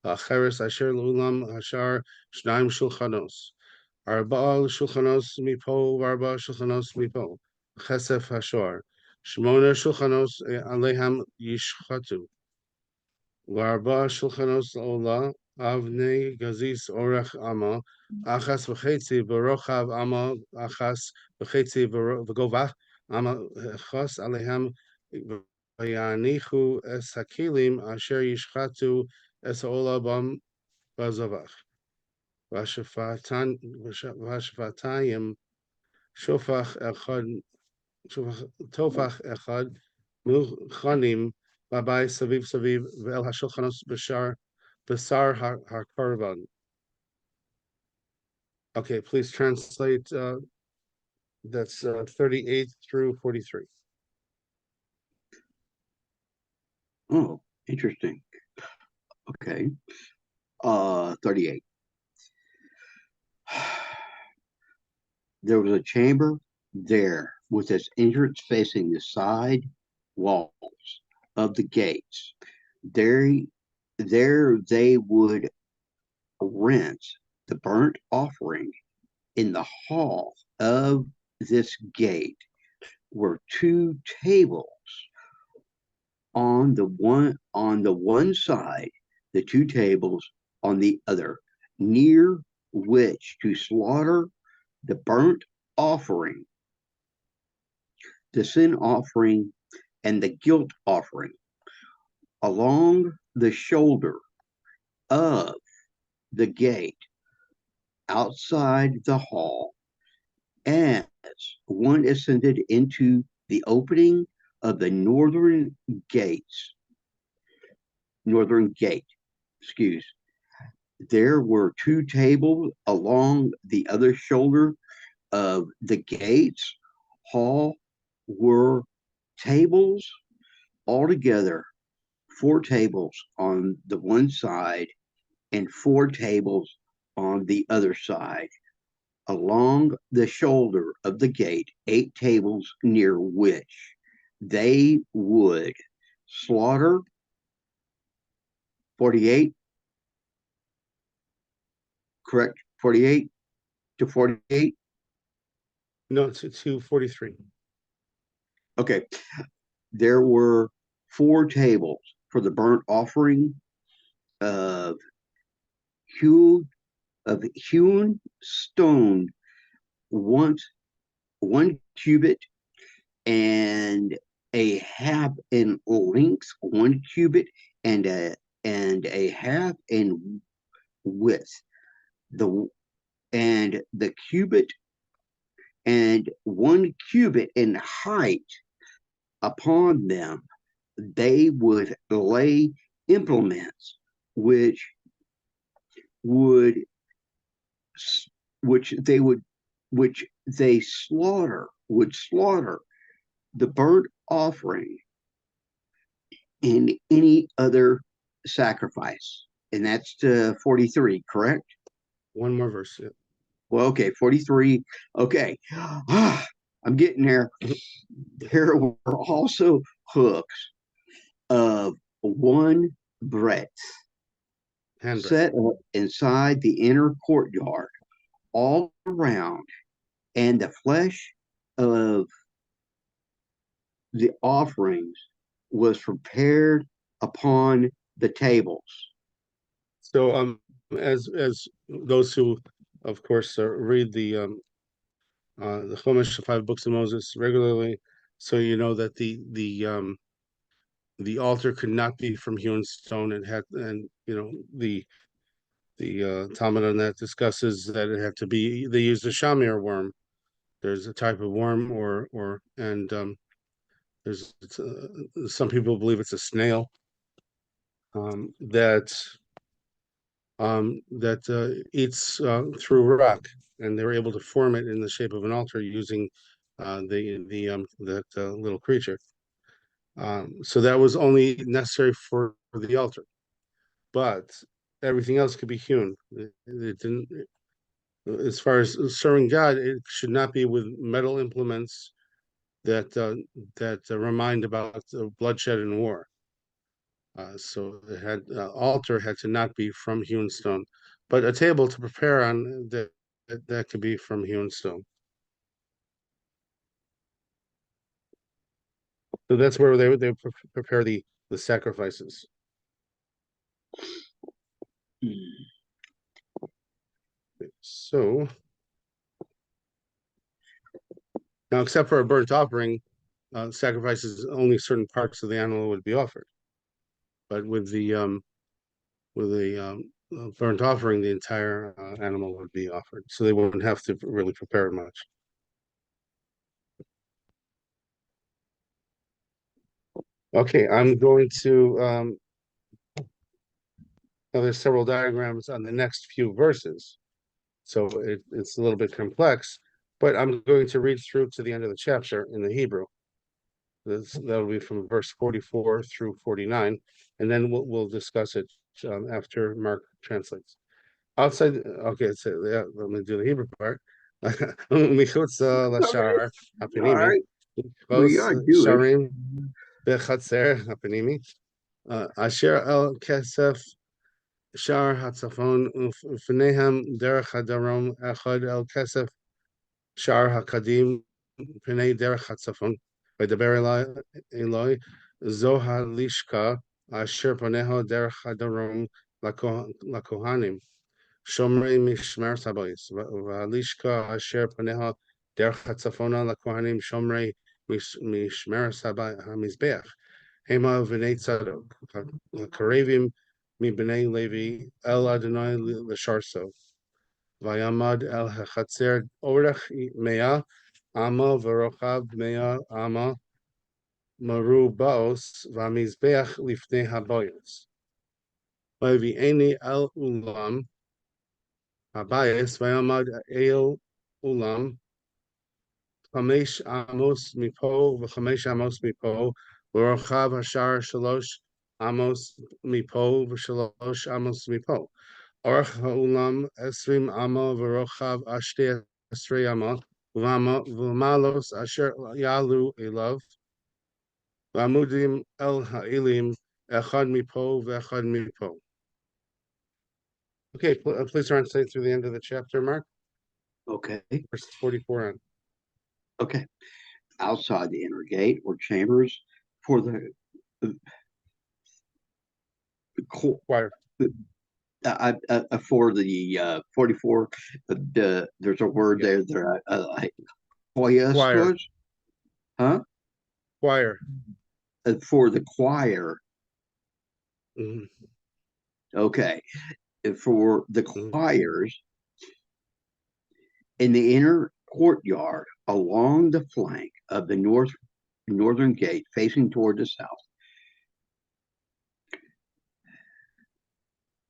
acheres asher lulam hashar shnaim shulchanos arba shulchanos mipo varba shulchanos mipo chesef hashar shmona shulchanos aleham yishchatu varba shulchanos ola avnei gazis orach ama achas v'chetzi v'rochav ama achas v'chetzi v'govach Chos alehem vayanichu es hakelim asher yishchatu es haolabam bazavach vashafatayim shofach echad tofach echad milchanim babai saviv saviv ve'el hashulchanos besar harkorban. Okay, please translate. That's 38 through 43. Oh, interesting. Okay. 38. There was a chamber there with its entrance facing the side walls of the gates. There, there they would rent the burnt offering. In the hall of this gate were two tables on the one side, the two tables on the other, near which to slaughter the burnt offering, the sin offering, and the guilt offering. Along the shoulder of the gate outside the hall, as one ascended into the opening of the northern gate, excuse, there were two tables along the other shoulder of the gates hall were tables altogether, four tables on the one side and four tables on the other side. Along the shoulder of the gate, 8 tables near which they would slaughter 48, correct? 48 to 48. No, to 43. Okay. There were 4 tables for the burnt offering of hewn stone, one cubit and a half in length, 1 cubit and a half in width. The cubit and 1 cubit in height. Upon them they would lay implements which they would slaughter the burnt offering and any other sacrifice. And that's to 43, correct? One more verse. Yeah. Well, okay, 43. Okay. I'm getting there. There were also hooks of 1 breadth set up inside the inner courtyard all around, and the flesh of the offerings was prepared upon the tables. So, as those who, of course, read the Chumash, the 5 books of Moses regularly, so you know that the altar could not be from hewn stone. It had, and you know the Talmud on that discusses that it had to be. They used a shamir worm. There's a type of worm, and there's some people believe it's a snail that eats through rock, and they were able to form it in the shape of an altar using that little creature. So that was only necessary for the altar, but everything else could be hewn. It didn't. As far as serving God, it should not be with metal implements that remind about bloodshed and war. So it had altar had to not be from hewn stone, but a table to prepare on that could be from hewn stone. So that's where they would prepare the sacrifices. So Now, except for a burnt offering, sacrifices, only certain parts of the animal would be offered. But with the burnt offering, the entire animal would be offered, so they wouldn't have to really prepare it much. Okay, I'm going to. Now, there's several diagrams on the next few verses, so it's a little bit complex. But I'm going to read through to the end of the chapter in the Hebrew. That'll be from verse 44 through 49, and then we'll discuss it after Mark translates. Outside, okay, so yeah, let me do the Hebrew part. Michutz lashar All hapanimi, right, we vos are Jewish. sharim bechatzer hapanimi, asher el kesef shar hatzafon ufnehem derech hadarom echad el kesef shar hakadim pnei derech hatzafon. V'daber Eloi zo halishka asher poneho derech hadarom lakohanim. Shomrei mishmer sabayis, v'alishka asher paneha derech hatzafona lakohanim shomrei mishmer sabay hamizbeach. Hema v'nei tzadok, karavim mibnei Levi el Adonai l'sharso. Vayamad el hachatzer orech mea ama v'rochav mea ama marubaos v'hamizbeach lifnei habayos. Vayvi'eni el ulam Habayis vayamad el ulam chamesh amos mipo v'chamesh amos mipo v'rochav hashar shalosh amos mipo v'shalosh amos mipo orach ha'ulam esrim amo v'rochav ashte esrei amo v'malos asher yalu elav v'amudim el ha'ilim echad mipo v'echad mipo. Okay, please translate through the end of the chapter, Mark. Okay. Verse 44 on. Okay. Outside the inner gate were chambers for the choir. For the 44. There's a word there. Choir. Huh? Choir. For the choir. Mhm. Okay. For the Mhm. choirs in the inner courtyard along the flank of the northern gate facing toward the south.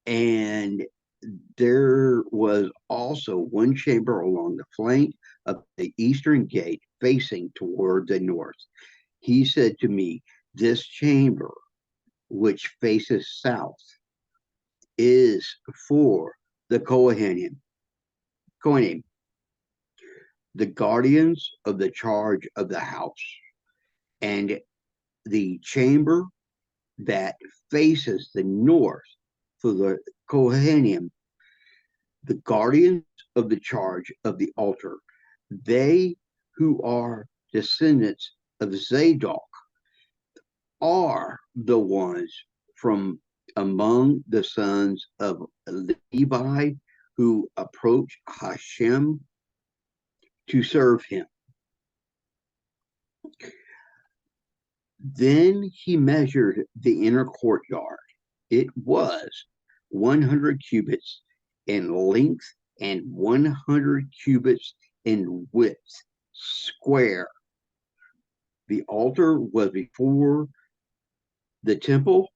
And there was also one chamber along the flank of the eastern gate facing toward the north. He said to me, this chamber, which faces south, is for the Kohanim, the guardians of the charge of the house, and the chamber that faces the north for the Kohanim, the guardians of the charge of the altar, they who are descendants of Zadok are the ones from among the sons of Levi who approach Hashem to serve him. Then he measured the inner courtyard. It was 100 cubits in length and 100 cubits in width, square. The altar was before the temple.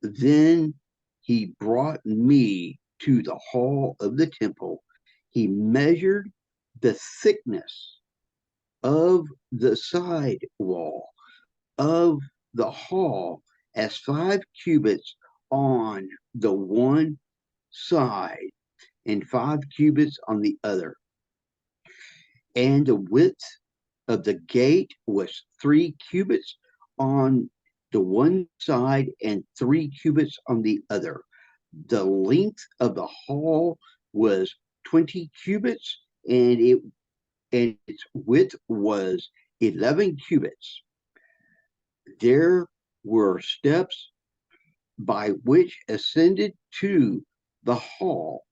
Then he brought me to the hall of the temple. He measured the thickness of the side wall of the hall as 5 cubits on the one side and 5 cubits on the other. And the width of the gate was 3 cubits on the one side and 3 cubits on the other. The length of the hall was 20 cubits, and its width was 11 cubits. There were steps by which ascended to the hall,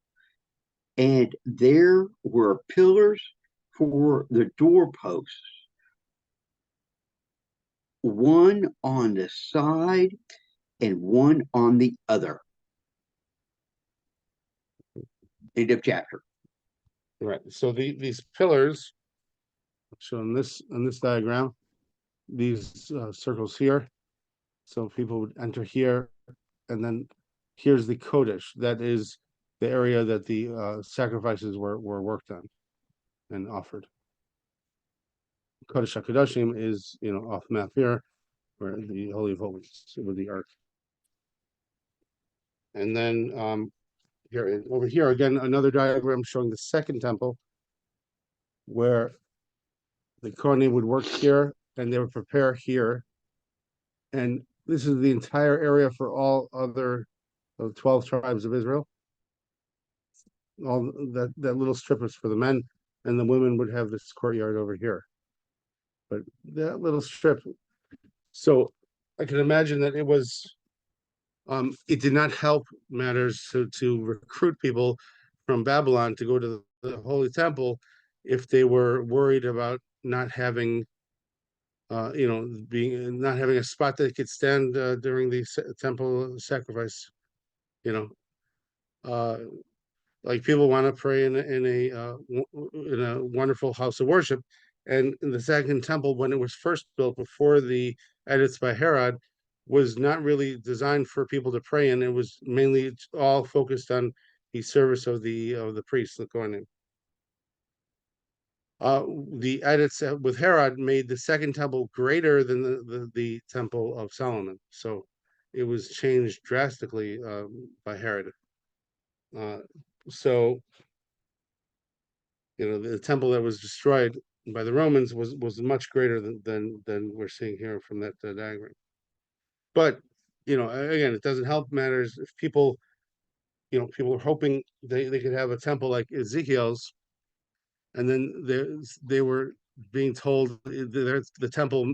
and there were pillars for the doorposts one on the side and one on the other. End of chapter. Right. So these pillars shown in this diagram, these circles here. So people would enter here, and then here's the Kodesh. That is the area that the sacrifices were worked on and offered. Kodesh HaKodashim is, off map here, where the Holy of Holies with the Ark. And then here over here again, another diagram showing the second temple, where the Kohanim would work here and they would prepare here. And this is the entire area for all other 12 tribes of Israel. All that little strip is for the men, and the women would have this courtyard over here. But that little strip, so I can imagine that it did not help matters to recruit people from Babylon to go to the Holy Temple if they were worried about not having not having a spot that could stand during the temple sacrifice. Like people want to pray in a wonderful house of worship, and in the second temple, when it was first built before the edits by Herod, was not really designed for people to pray in. It was mainly all focused on the service of the priests, the Kohanim. The edits with Herod made the second temple greater than the temple of Solomon, so it was changed drastically by Herod. So the temple that was destroyed by the Romans was much greater than we're seeing here from that diagram. But again, it doesn't help matters if people are hoping they could have a temple like Ezekiel's, and then they were being told the temple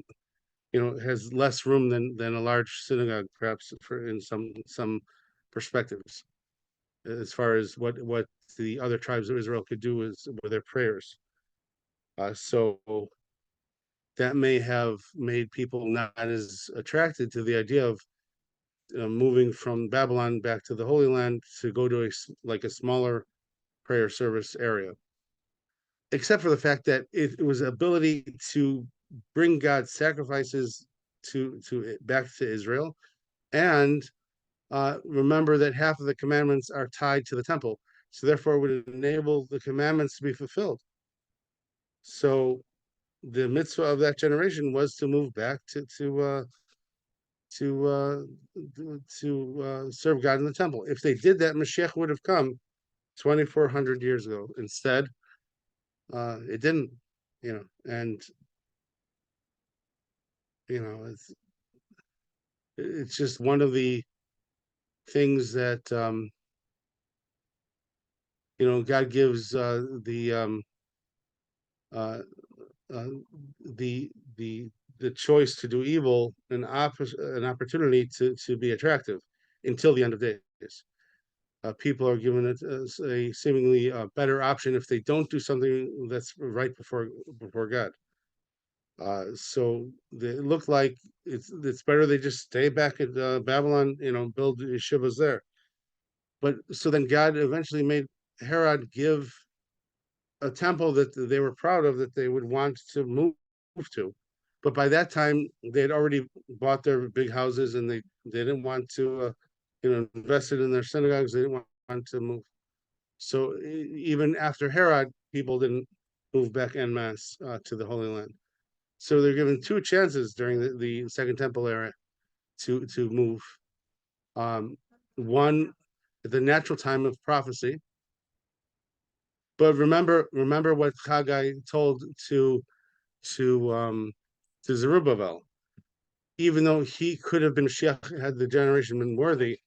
has less room than a large synagogue, perhaps in some perspectives, as far as what the other tribes of Israel could do with their prayers. So that may have made people not as attracted to the idea of moving from Babylon back to the Holy Land to go to a smaller prayer service area. Except for the fact that it was ability to bring God's sacrifices to back to Israel, and remember that half of the commandments are tied to the temple, so therefore it would enable the commandments to be fulfilled. So the mitzvah of that generation was to move back to serve God in the temple. If they did that, Mashiach would have come 2,400 years ago. Instead, it didn't. And it's just one of the things that God gives the choice to do evil an opportunity to be attractive until the end of days. People are given a seemingly better option if they don't do something that's right before God. So it looked like it's better they just stay back at Babylon, build yeshivas there. But so then God eventually made Herod give a temple that they were proud of, that they would want to move to. But by that time, they had already bought their big houses, and they didn't want to, invested in their synagogues. They didn't want to move. So even after Herod, people didn't move back en masse to the Holy Land. So they're given two chances during the Second Temple era to move. One at the natural time of prophecy. But remember what Haggai told to Zerubbabel. Even though he could have been Mashiach had the generation been worthy,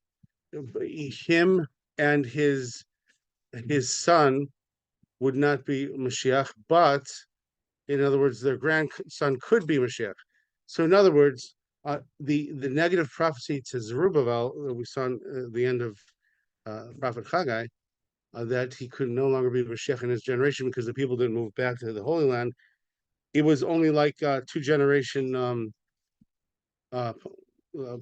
him and his son would not be Mashiach, but in other words, their grandson could be Mashiach. So in other words, the negative prophecy to Zerubbabel that we saw at the end of Prophet Haggai, that he could no longer be Mashiach in his generation because the people didn't move back to the Holy Land. It was only like 2 generation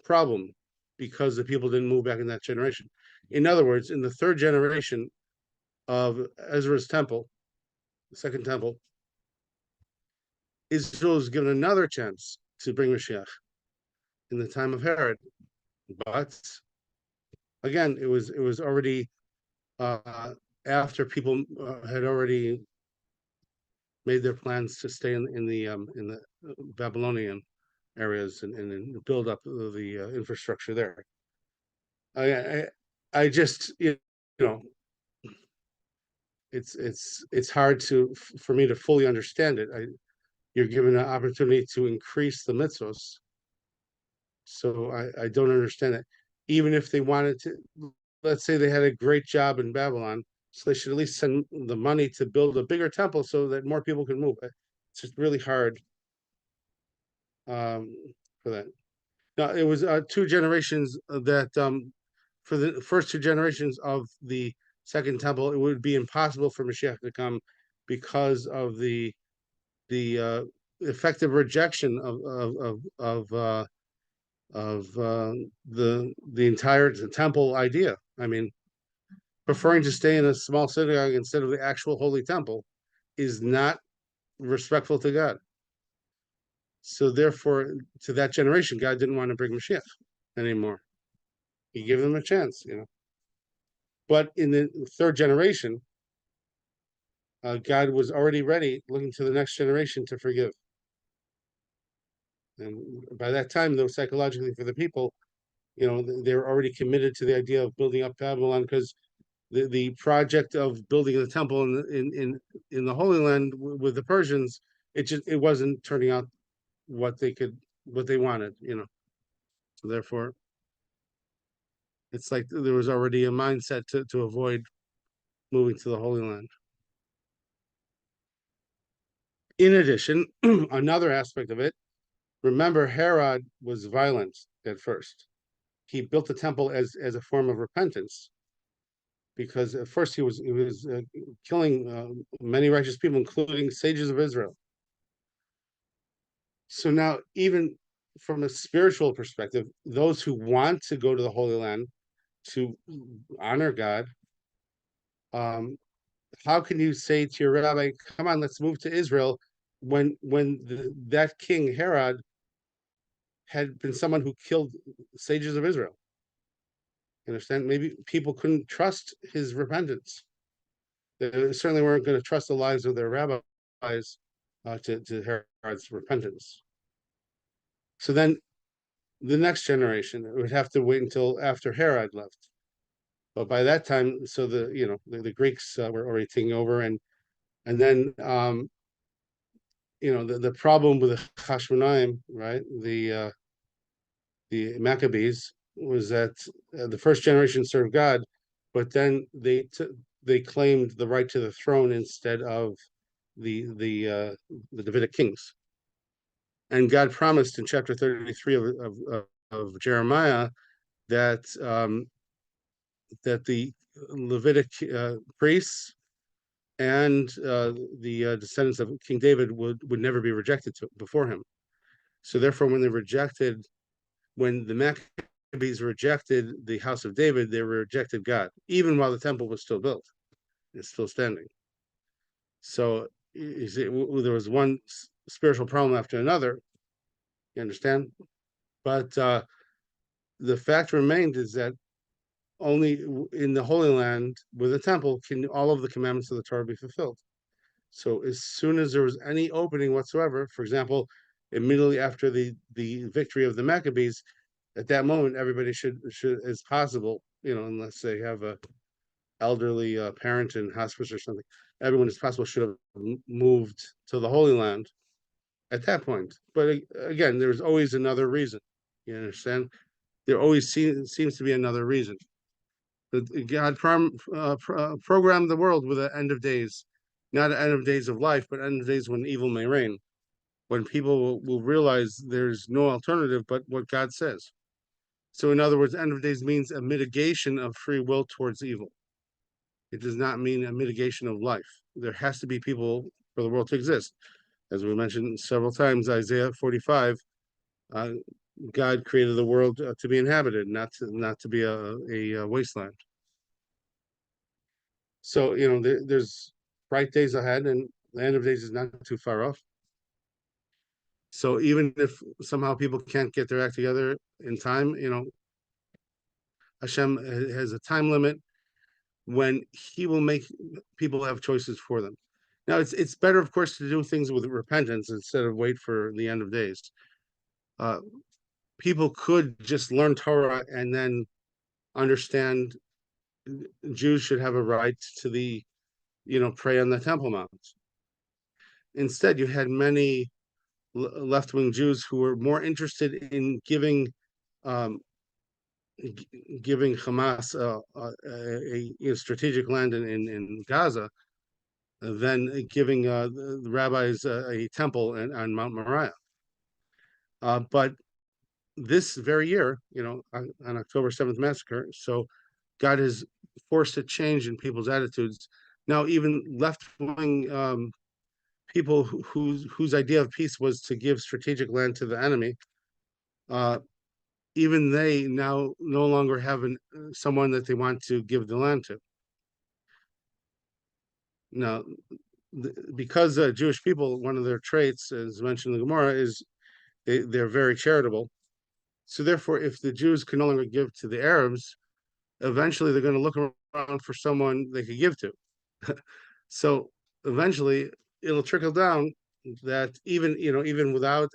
problem because the people didn't move back in that generation. In other words, in the third generation of Ezra's temple, the second temple, Israel was given another chance to bring Mashiach in the time of Herod, but again, it was already after people had already made their plans to stay in the Babylonian areas and build up the infrastructure there. I just know it's hard for me to fully understand it. You're given an opportunity to increase the mitzvos, so I don't understand it. Even if they wanted to, let's say they had a great job in Babylon, so they should at least send the money to build a bigger temple so that more people can move. It's just really hard for that. Now, it was two generations that for the first two generations of the second temple, it would be impossible for Mashiach to come because of the effective rejection of the entire temple idea. I mean, preferring to stay in a small synagogue instead of the actual holy temple is not respectful to God. So therefore, to that generation, God didn't want to bring Mashiach anymore. He gave them a chance, But in the third generation, God was already ready, looking to the next generation to forgive. And by that time, though, psychologically for the people, they were already committed to the idea of building up Babylon, because the project of building the temple in the Holy Land with the Persians, it wasn't turning out what they wanted, So therefore, it's like there was already a mindset to avoid moving to the Holy Land. In addition, another aspect of it, remember, Herod was violent at first. He built the temple as a form of repentance, because at first he was killing many righteous people, including sages of Israel. So now, even from a spiritual perspective, those who want to go to the Holy Land to honor God, how can you say to your rabbi, "Come on, let's move to Israel," when that king Herod had been someone who killed sages of Israel? You understand? Maybe people couldn't trust his repentance. They certainly weren't going to trust the lives of their rabbis to Herod's repentance. So then the next generation would have to wait until after Herod left. But by that time, so the Greeks were already taking over, and then the problem with the Hashmonaim, right? The Maccabees, was that the first generation served God, but then they claimed the right to the throne instead of the Davidic kings. And God promised in chapter 33 of Jeremiah that that the Levitic priests and the descendants of King David would never be rejected before him. So therefore, when the Maccabees rejected the house of David, they rejected God, even while the temple was still built. It's still standing. So you see, there was one spiritual problem after another. You understand? But the fact remained is that only in the Holy Land with the temple can all of the commandments of the Torah be fulfilled. So as soon as there was any opening whatsoever, for example, immediately after the victory of the Maccabees, at that moment, everybody should, as possible, unless they have a elderly parent in hospice or something, everyone as possible should have moved to the Holy Land at that point. But again, there's always another reason. You understand? There always seems to be another reason. God programmed the world with an end of days, not an end of days of life, but end of days when evil may reign, when people will realize there's no alternative but what God says. So in other words, end of days means a mitigation of free will towards evil. It does not mean a mitigation of life. There has to be people for the world to exist. As we mentioned several times, Isaiah 45 God created the world to be inhabited, not to be a wasteland. So there's bright days ahead, and the end of days is not too far off. So even if somehow people can't get their act together in time, Hashem has a time limit when He will make people have choices for them. Now, it's better, of course, to do things with repentance instead of wait for the end of days. People could just learn Torah and then understand Jews should have a right to pray on the Temple Mount. Instead, you had many left-wing Jews who were more interested in giving Hamas a strategic land in Gaza than giving the rabbis a temple on Mount Moriah. But this very year, on October 7th massacre, so God has forced a change in people's attitudes. Now, even left-wing people whose idea of peace was to give strategic land to the enemy, even they now no longer have someone that they want to give the land to. Now, because Jewish people, one of their traits, as mentioned in the Gemara, is they're very charitable. So therefore, if the Jews can no longer give to the Arabs, eventually they're going to look around for someone they could give to. So eventually it'll trickle down that even without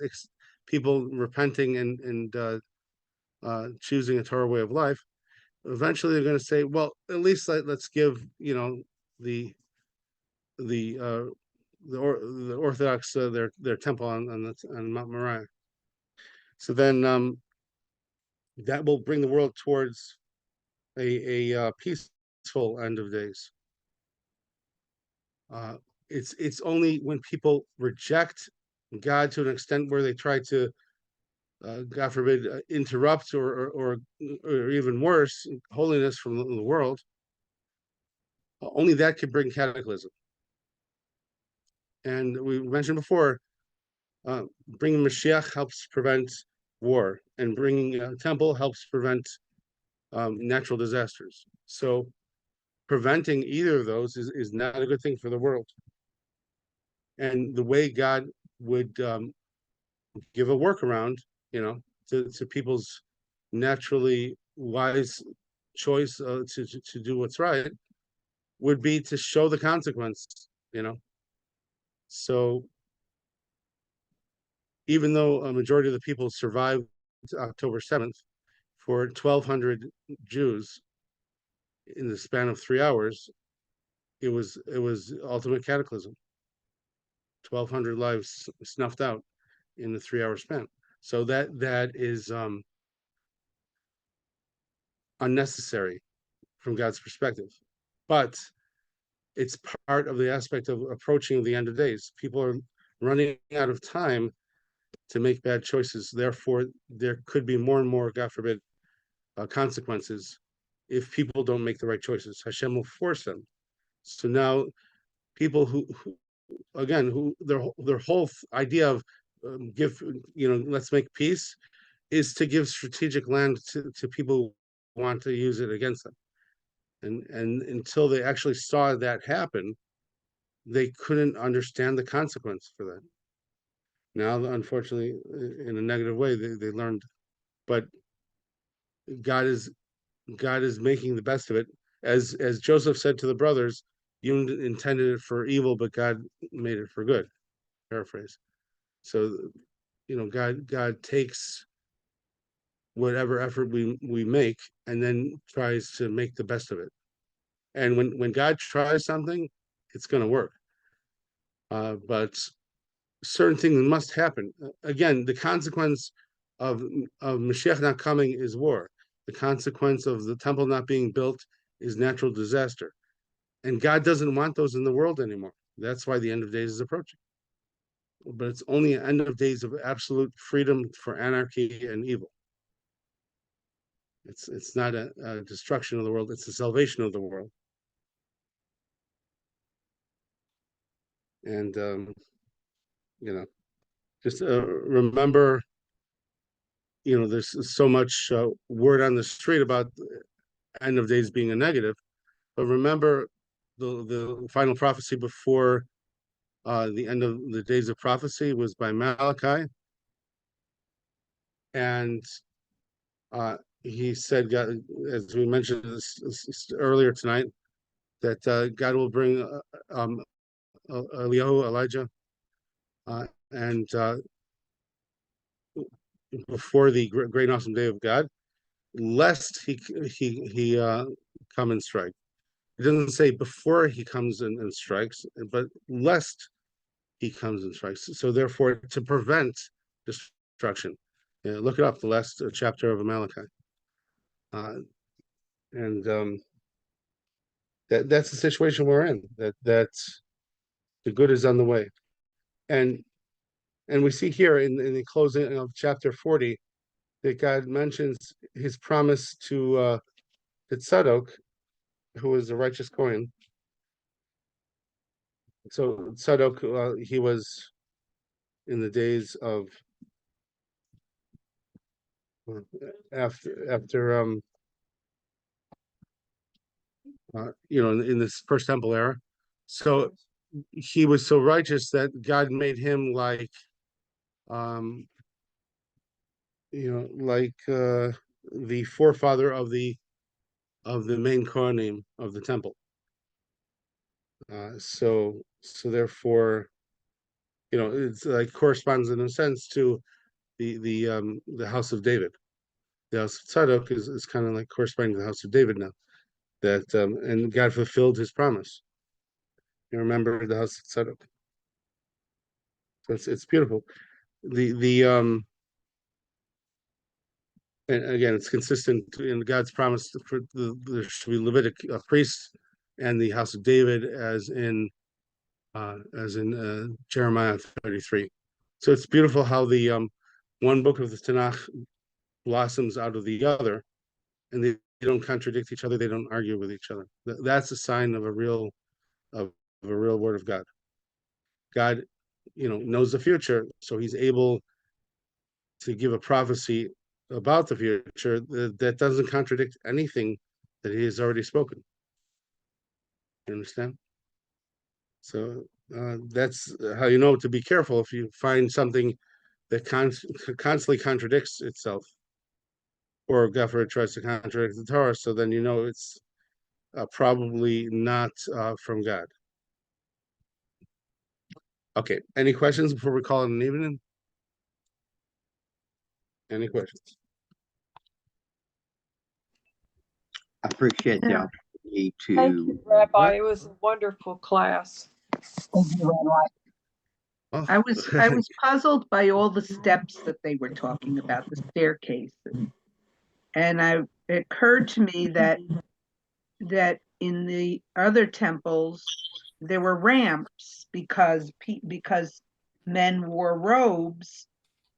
people repenting and choosing a Torah way of life, eventually they're going to say, well, at least let's give the Orthodox their temple on Mount Moriah. So then that will bring the world towards a peaceful end of days. It's only when people reject God to an extent where they try to, God forbid, interrupt or even worse, holiness from the world. Only that could bring cataclysm. And we mentioned before, bringing Mashiach helps prevent war, and bringing a temple helps prevent natural disasters. So preventing either of those is not a good thing for the world. And the way God would give a workaround, to people's naturally wise choice to do what's right, would be to show the consequence. So even though a majority of the people survived October 7th, for 1,200 Jews in the span of 3 hours, it was ultimate cataclysm. 1,200 lives snuffed out in the 3-hour span. So that is unnecessary from God's perspective, but it's part of the aspect of approaching the end of days. People are running out of time to make bad choices. Therefore, there could be more and more, God forbid, consequences if people don't make the right choices. Hashem will force them. So now, people who their whole idea of let's make peace, is to give strategic land to people who want to use it against them. And until they actually saw that happen, they couldn't understand the consequence for that. Now, unfortunately, in a negative way, they learned. But God is making the best of it. As Joseph said to the brothers, you intended it for evil, but God made it for good. Paraphrase. So, God takes whatever effort we make and then tries to make the best of it. And when God tries something, it's going to work. But certain things must happen. Again, the consequence of Mashiach not coming is war. The consequence of the temple not being built is natural disaster. And God doesn't want those in the world anymore. That's why the end of days is approaching. But it's only an end of days of absolute freedom for anarchy and evil. It's not a destruction of the world, it's the salvation of the world. And just remember there's so much word on the street about end of days being a negative, but remember the final prophecy before the end of the days of prophecy was by Malachi, and he said, God, as we mentioned this earlier tonight, that God will bring Elijah, and before the great and awesome day of God, lest he come and strike. It doesn't say before he comes and strikes, but lest he comes and strikes. So therefore, to prevent destruction. Look it up, the last chapter of Malachi. And that's the situation we're in, that the good is on the way. And we see here in the closing of chapter 40 that God mentions his promise to Tzadok, who was a righteous Kohen. So Tzadok, he was in the days of after in this first temple era. So he was so righteous that God made him like the forefather of the main Kohanim of the temple. So therefore, it's like corresponds in a sense to the house of David. The house of Tzadok is kind of like corresponding to the house of David now. That and God fulfilled his promise. You remember the house of Tzadok. So it's beautiful. The and again, it's consistent in God's promise for there should be Levitic priests and the house of David, as in Jeremiah 33. So it's beautiful how the one book of the Tanakh blossoms out of the other, and they don't contradict each other. They don't argue with each other. That's a sign of a real word of God. God, knows the future, so he's able to give a prophecy about the future that doesn't contradict anything that he has already spoken. You understand? So that's how you know to be careful if you find something that constantly contradicts itself, or God forbid tries to contradict the Torah. So then it's probably not from God. Okay. Any questions before we call it an evening? Any questions? I appreciate the Yeah. opportunity Thank you, to. Rabbi. It was a wonderful class. Thank you, Rabbi. Oh, I was puzzled by all the steps that they were talking about, the staircases. And it occurred to me that in the other temples there were ramps because men wore robes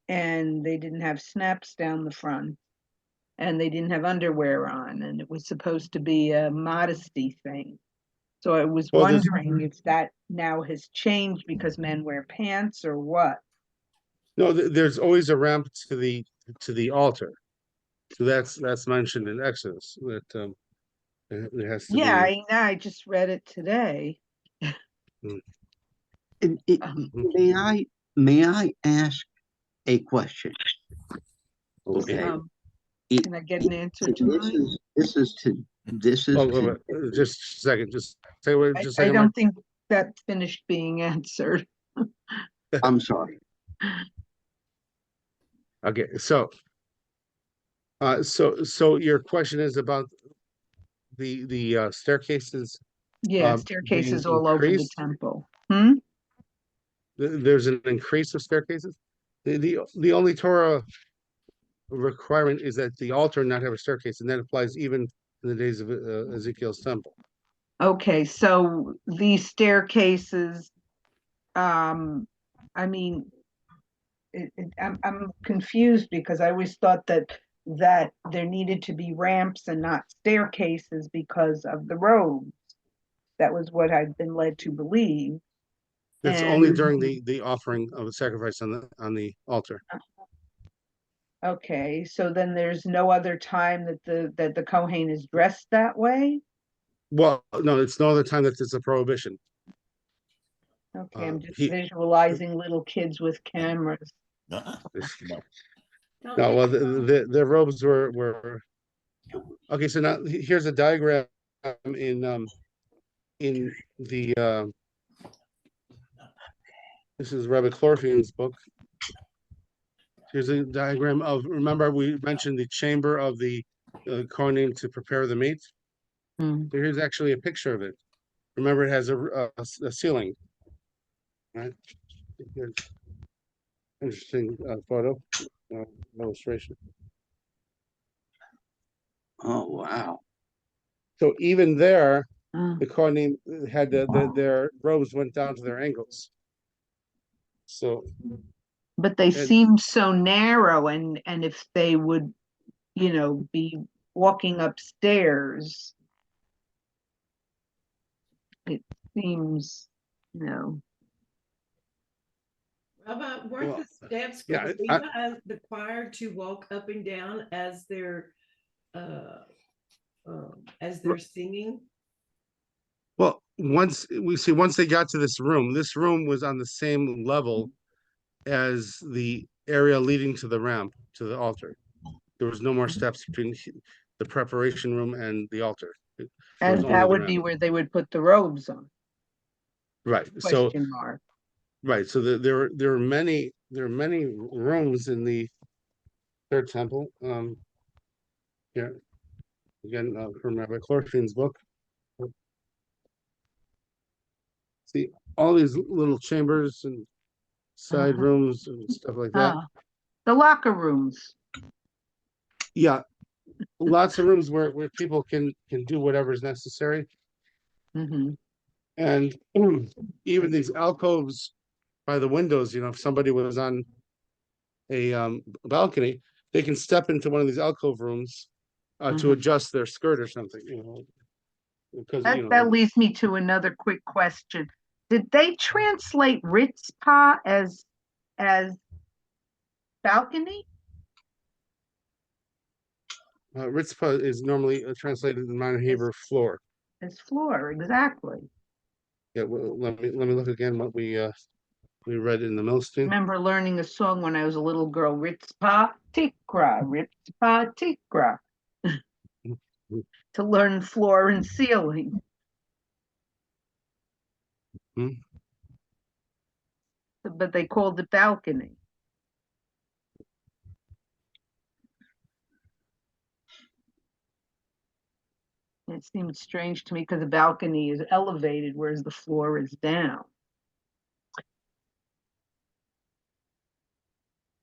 and they didn't have snaps down the front and they didn't have underwear on, and it was supposed to be a modesty thing. So I was well, wondering if that now has changed because men wear pants or what. no, there's always a ramp to the altar. So that's mentioned in Exodus that it has to Yeah, be. I just read it today. Mm. May I ask a question? Okay. Can I get an answer tonight? This is Oh, to. just a second. Just say what. Just a I second. don't think that finished being answered. I'm sorry. Okay, so your question is about the staircases Yeah, being staircases all over the increased. temple. There's an increase of staircases. The only Torah requirement is that the altar not have a staircase, and that applies even in the days of Ezekiel's temple. Okay, so these staircases, I mean, I'm confused because I always thought that there needed to be ramps and not staircases because of the robes. That was what I'd been led to believe. It's only And during the offering of a sacrifice on the altar. Okay, so then there's no other time that the Kohen is dressed that way? Well, no, it's no other time that it's a prohibition. Okay, I'm just He visualizing little kids with cameras. no, well, their robes were okay. So now here's a diagram in the this is Rabbi Chlorfein's book. Here's a diagram of, remember we mentioned the chamber of the Kohanim to prepare the meat. Hmm. So here's actually a picture of it. Remember, it has a ceiling, right? Here's interesting photo illustration. Oh, wow. So even there, Oh. the Kohanim had their robes went down to their ankles. So, But they and seem so narrow, and if they would, be walking upstairs, it seems, Weren't well, the steps for yeah, the Levites required to walk up and down uh, as they're singing? well, once they got to this room was on the same level as the area leading to the ramp to the altar. There was no more steps between the preparation room and the altar. There was and only that the would be ramp. where they would put the robes on, Right. So question mark. right. So there are many rooms in the third temple. Here again from Rabbi Chlorfein's book. See all these little chambers and side Uh-huh. rooms and stuff like that. Ah, the locker rooms. Yeah, lots of rooms where people can do whatever is necessary. Hmm. And even these alcoves by the windows, if somebody was on a balcony, they can step into one of these alcove rooms to adjust their skirt or something, because That leads me to another quick question. Did they translate Ritzpah as balcony? Ritzpah is normally translated in modern Hebrew floor. As floor, exactly. Yeah, well, let me look again what we read in the Milstein. Remember learning a song when I was a little girl, Ritzpah Tikra, Ritzpah Tikra, to learn floor and ceiling. Hmm. But they called it balcony. It seemed strange to me because the balcony is elevated, whereas the floor is down.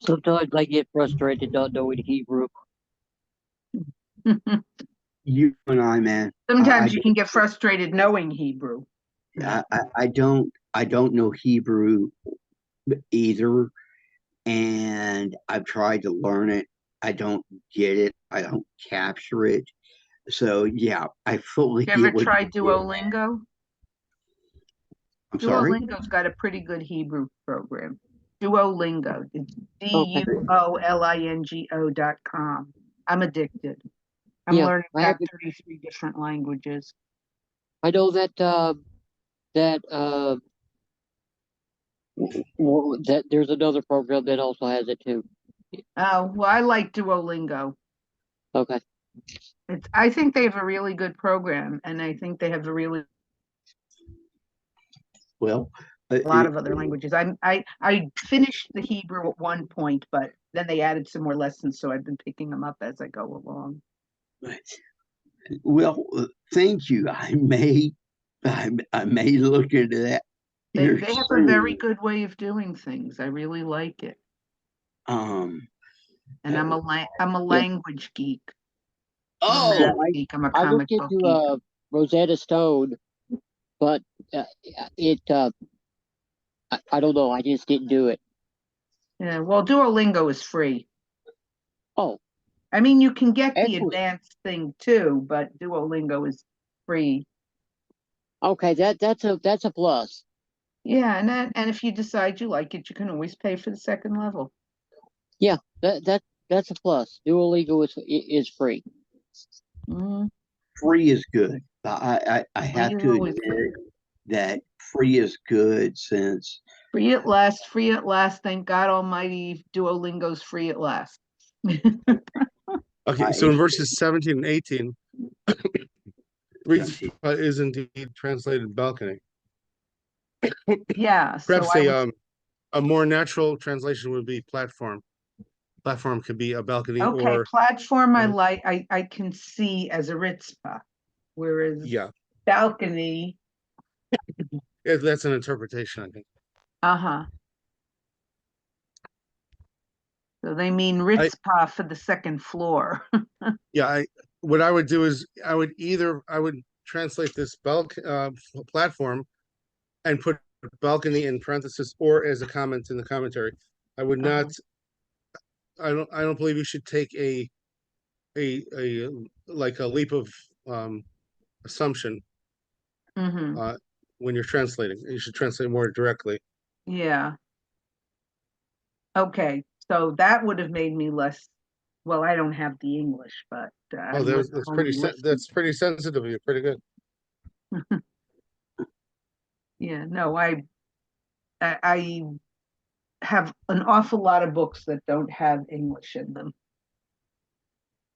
Sometimes I get frustrated not knowing Hebrew. You and I, man. Sometimes you can get frustrated knowing Hebrew. I don't know Hebrew either, and I've tried to learn it. I don't get it. I don't capture it. So yeah, I fully You ever get what tried you're getting at. Duolingo? I'm sorry. Duolingo's got a pretty good Hebrew program. Duolingo. It's Okay. DUOLINGO.com. I'm addicted. I'm Yeah, learning I about haven't. 33 different languages. I know that that there's another program that also has it too. Oh, well, I like Duolingo. Okay. I think they have a really good program, and I think they have a really Well, lot of other languages. I finished the Hebrew at one point, but then they added some more lessons, so I've been picking them up as I go along. well, thank you. I may look into that here They have a very soon. good way of doing things. I really like it. Um. And I'm a Yeah. language geek. I'm a Yeah. Oh, math geek. I'm a I comic looked book into geek. Rosetta Stone, but it I don't know. I just didn't do it. Yeah, well, Duolingo is free. Oh, I mean, you can get the excellent. advanced thing too, but Duolingo is free. Okay, that's a plus. Yeah, and if you decide you like it, you can always pay for the second level. Yeah, that That's a plus. Duolingo is free. Mm, Free is good. I have to Duolingo is admit that free is good since free at last, free at last. Thank God Almighty, Duolingo's free at last. Okay, so in verses 17 and 18, reads is indeed translated balcony. Yeah, so Perhaps I was a more natural translation would be platform. Platform could be a balcony okay. or Platform, I can see as a ritzpah, whereas yeah, balcony, that's an interpretation, I think. uh-huh. So they mean I ritzpah for the second floor. yeah, what I would do is I would translate this platform and put balcony in parenthesis or as a comment in the commentary. I would not. I don't believe you should take a like a leap of assumption Hmm. when you're translating. You should translate more directly. Yeah. Okay. So that would have made me less, well, I don't have the English, but Oh, I'm only listening. that's pretty sensitive. You're pretty good. Yeah, no, I have an awful lot of books that don't have English in them.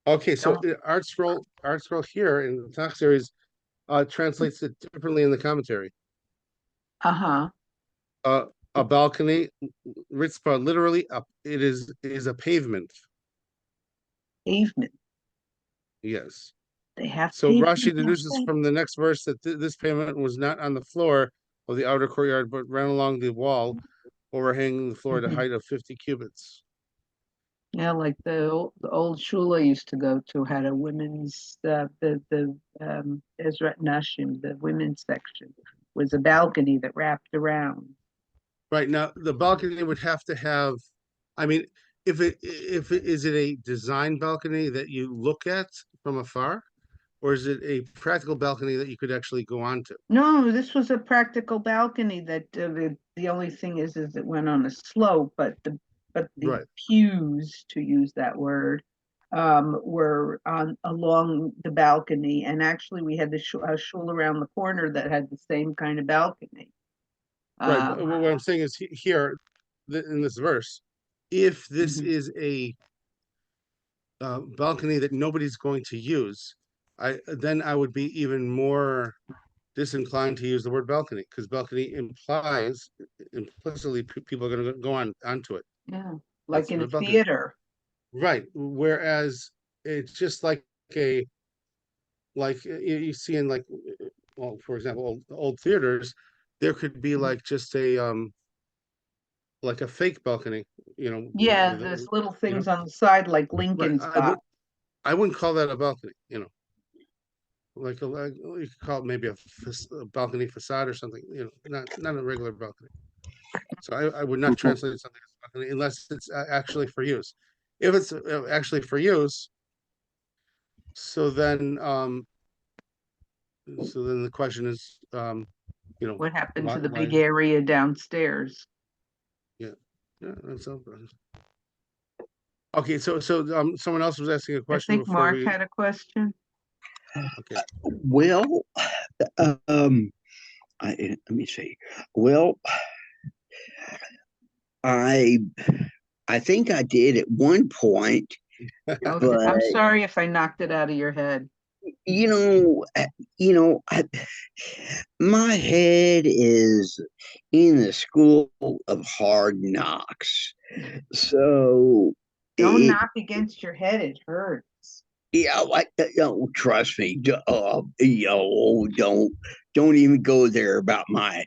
Okay, so Don't, Art Scroll here in the Tanakh series translates it differently in the commentary. uh-huh. A balcony, ritzpah, literally, it is a pavement. Pavement. Yes. They have So pavement. Rashi deduces from the next verse that this pavement was not on the floor of the outer courtyard, but ran along the wall, overhanging the floor at a height of 50 cubits. Yeah, like the old shul I used to go to had a women's the Ezrat Nashim, the women's section, was a balcony that wrapped around. Right now, the balcony would have to have. I mean, if it is it a design balcony that you look at from afar, or is it a practical balcony that you could actually go onto? No, this was a practical balcony that the only thing is it went on a slope, but the Right. pews, to use that word, were on along the balcony, and actually we had a shul around the corner that had the same kind of balcony. Right. But what I'm saying is here, in this verse, if this Mhm. is a balcony that nobody's going to use, I would be even more disinclined to use the word balcony because balcony implies implicitly people are going to go onto it. Yeah, like That's in what a a balcony. theater. Right. Whereas it's just a like you see in like well, for example, old theaters, there could be like just like a fake balcony, Yeah, with there's little you know, things on the side like right. Lincoln's got. I wouldn't call that a balcony, like you could call it maybe a balcony facade or something, not a regular balcony. So I would not translate something as balcony unless it's actually for use. If it's actually for use, so then the question is, What happened to the why big area downstairs? yeah, yeah, that's all. Okay, so someone else was asking a I question think before Mark we. had a question. Okay, well, let me see. Well, I I think I did at one point, Okay, but I'm sorry if I knocked it out of your head. you know, uh, my head is in the school of hard knocks. So Don't it, knock against your head, it hurts. yeah, like trust me, don't even go there about my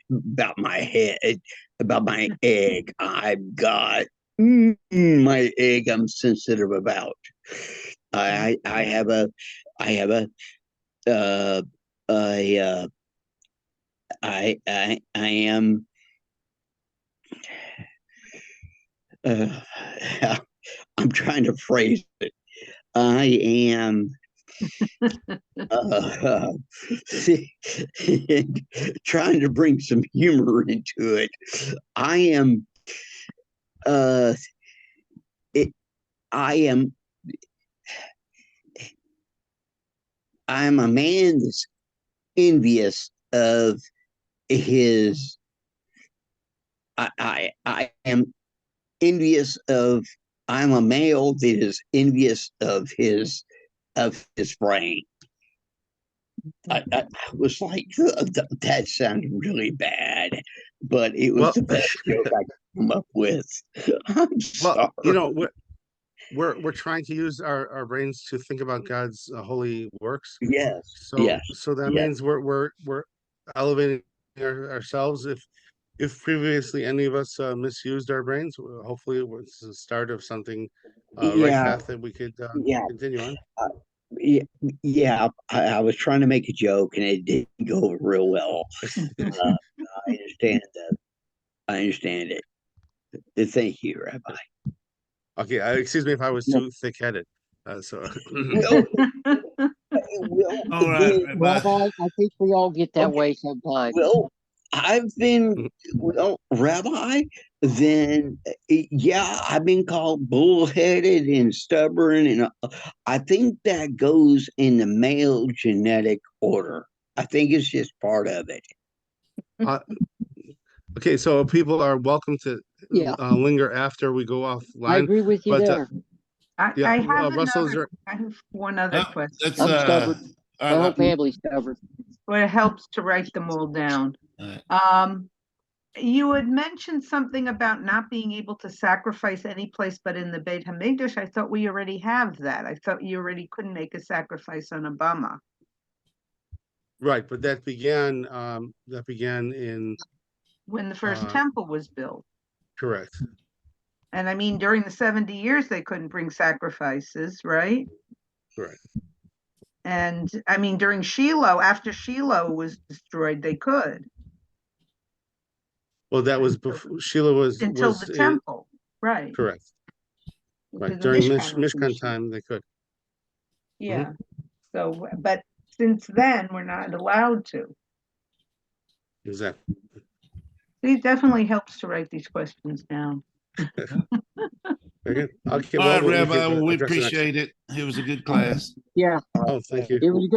head, about my egg. I've got my egg. I'm sensitive about. I have a I have uh, a I am uh, I'm trying to phrase it. I am uh, trying to bring some humor into it. I am uh, it, I'm a man that's envious of his. I am envious of. I'm a male that is envious of his brain. I was like, that sounded really bad, but it was Well, the best joke I could come up with. I'm sorry. well, we're trying to use our brains to think about God's holy works. Yes, So yes, that yes. means we're elevating ourselves. If previously any of us misused our brains, hopefully it was the start of something right Yeah, path that we could yeah, continue on. yeah, yeah. I was trying to make a joke and it didn't go over real well. I understand that. I understand it. Thank you, Rabbi. Okay, excuse me if I was No, too thick-headed. So no, well, All right, then, Rabbi. Rabbi, I think we all get that okay, way sometimes. well, I've been, well, Rabbi, then, yeah, I've been called bullheaded and stubborn, and I think that goes in the male genetic order. I think it's just part of it. okay, so people are welcome to Yeah, linger after we go I offline. agree with you But there. yeah, I have Russell, is another, there? I have one other Oh, question. let's I'm stubborn. My whole family's stubborn. But it helps to write them all down. right. You had mentioned something about not being able to sacrifice any place but in the Beit HaMikdash. I thought we already have that. I thought you already couldn't make a sacrifice on a bama. Right, but that began in When the first uh temple was built. correct. And I mean, during the 70 years, they couldn't bring sacrifices, right? Correct. And I mean, during Shiloh, after Shiloh was destroyed, they could Well, that was before Sheila until the temple, right? correct. Because Right. the During Mishkan was Mishkan finished. time they could. Yeah. So, but since then, we're not allowed to. Exactly. It definitely helps to write these questions down. Very good. Okay, All well, right, we Rabbi. could Well, we address the next. appreciate it. It was a good class. Yeah, Oh, thank you. it was a good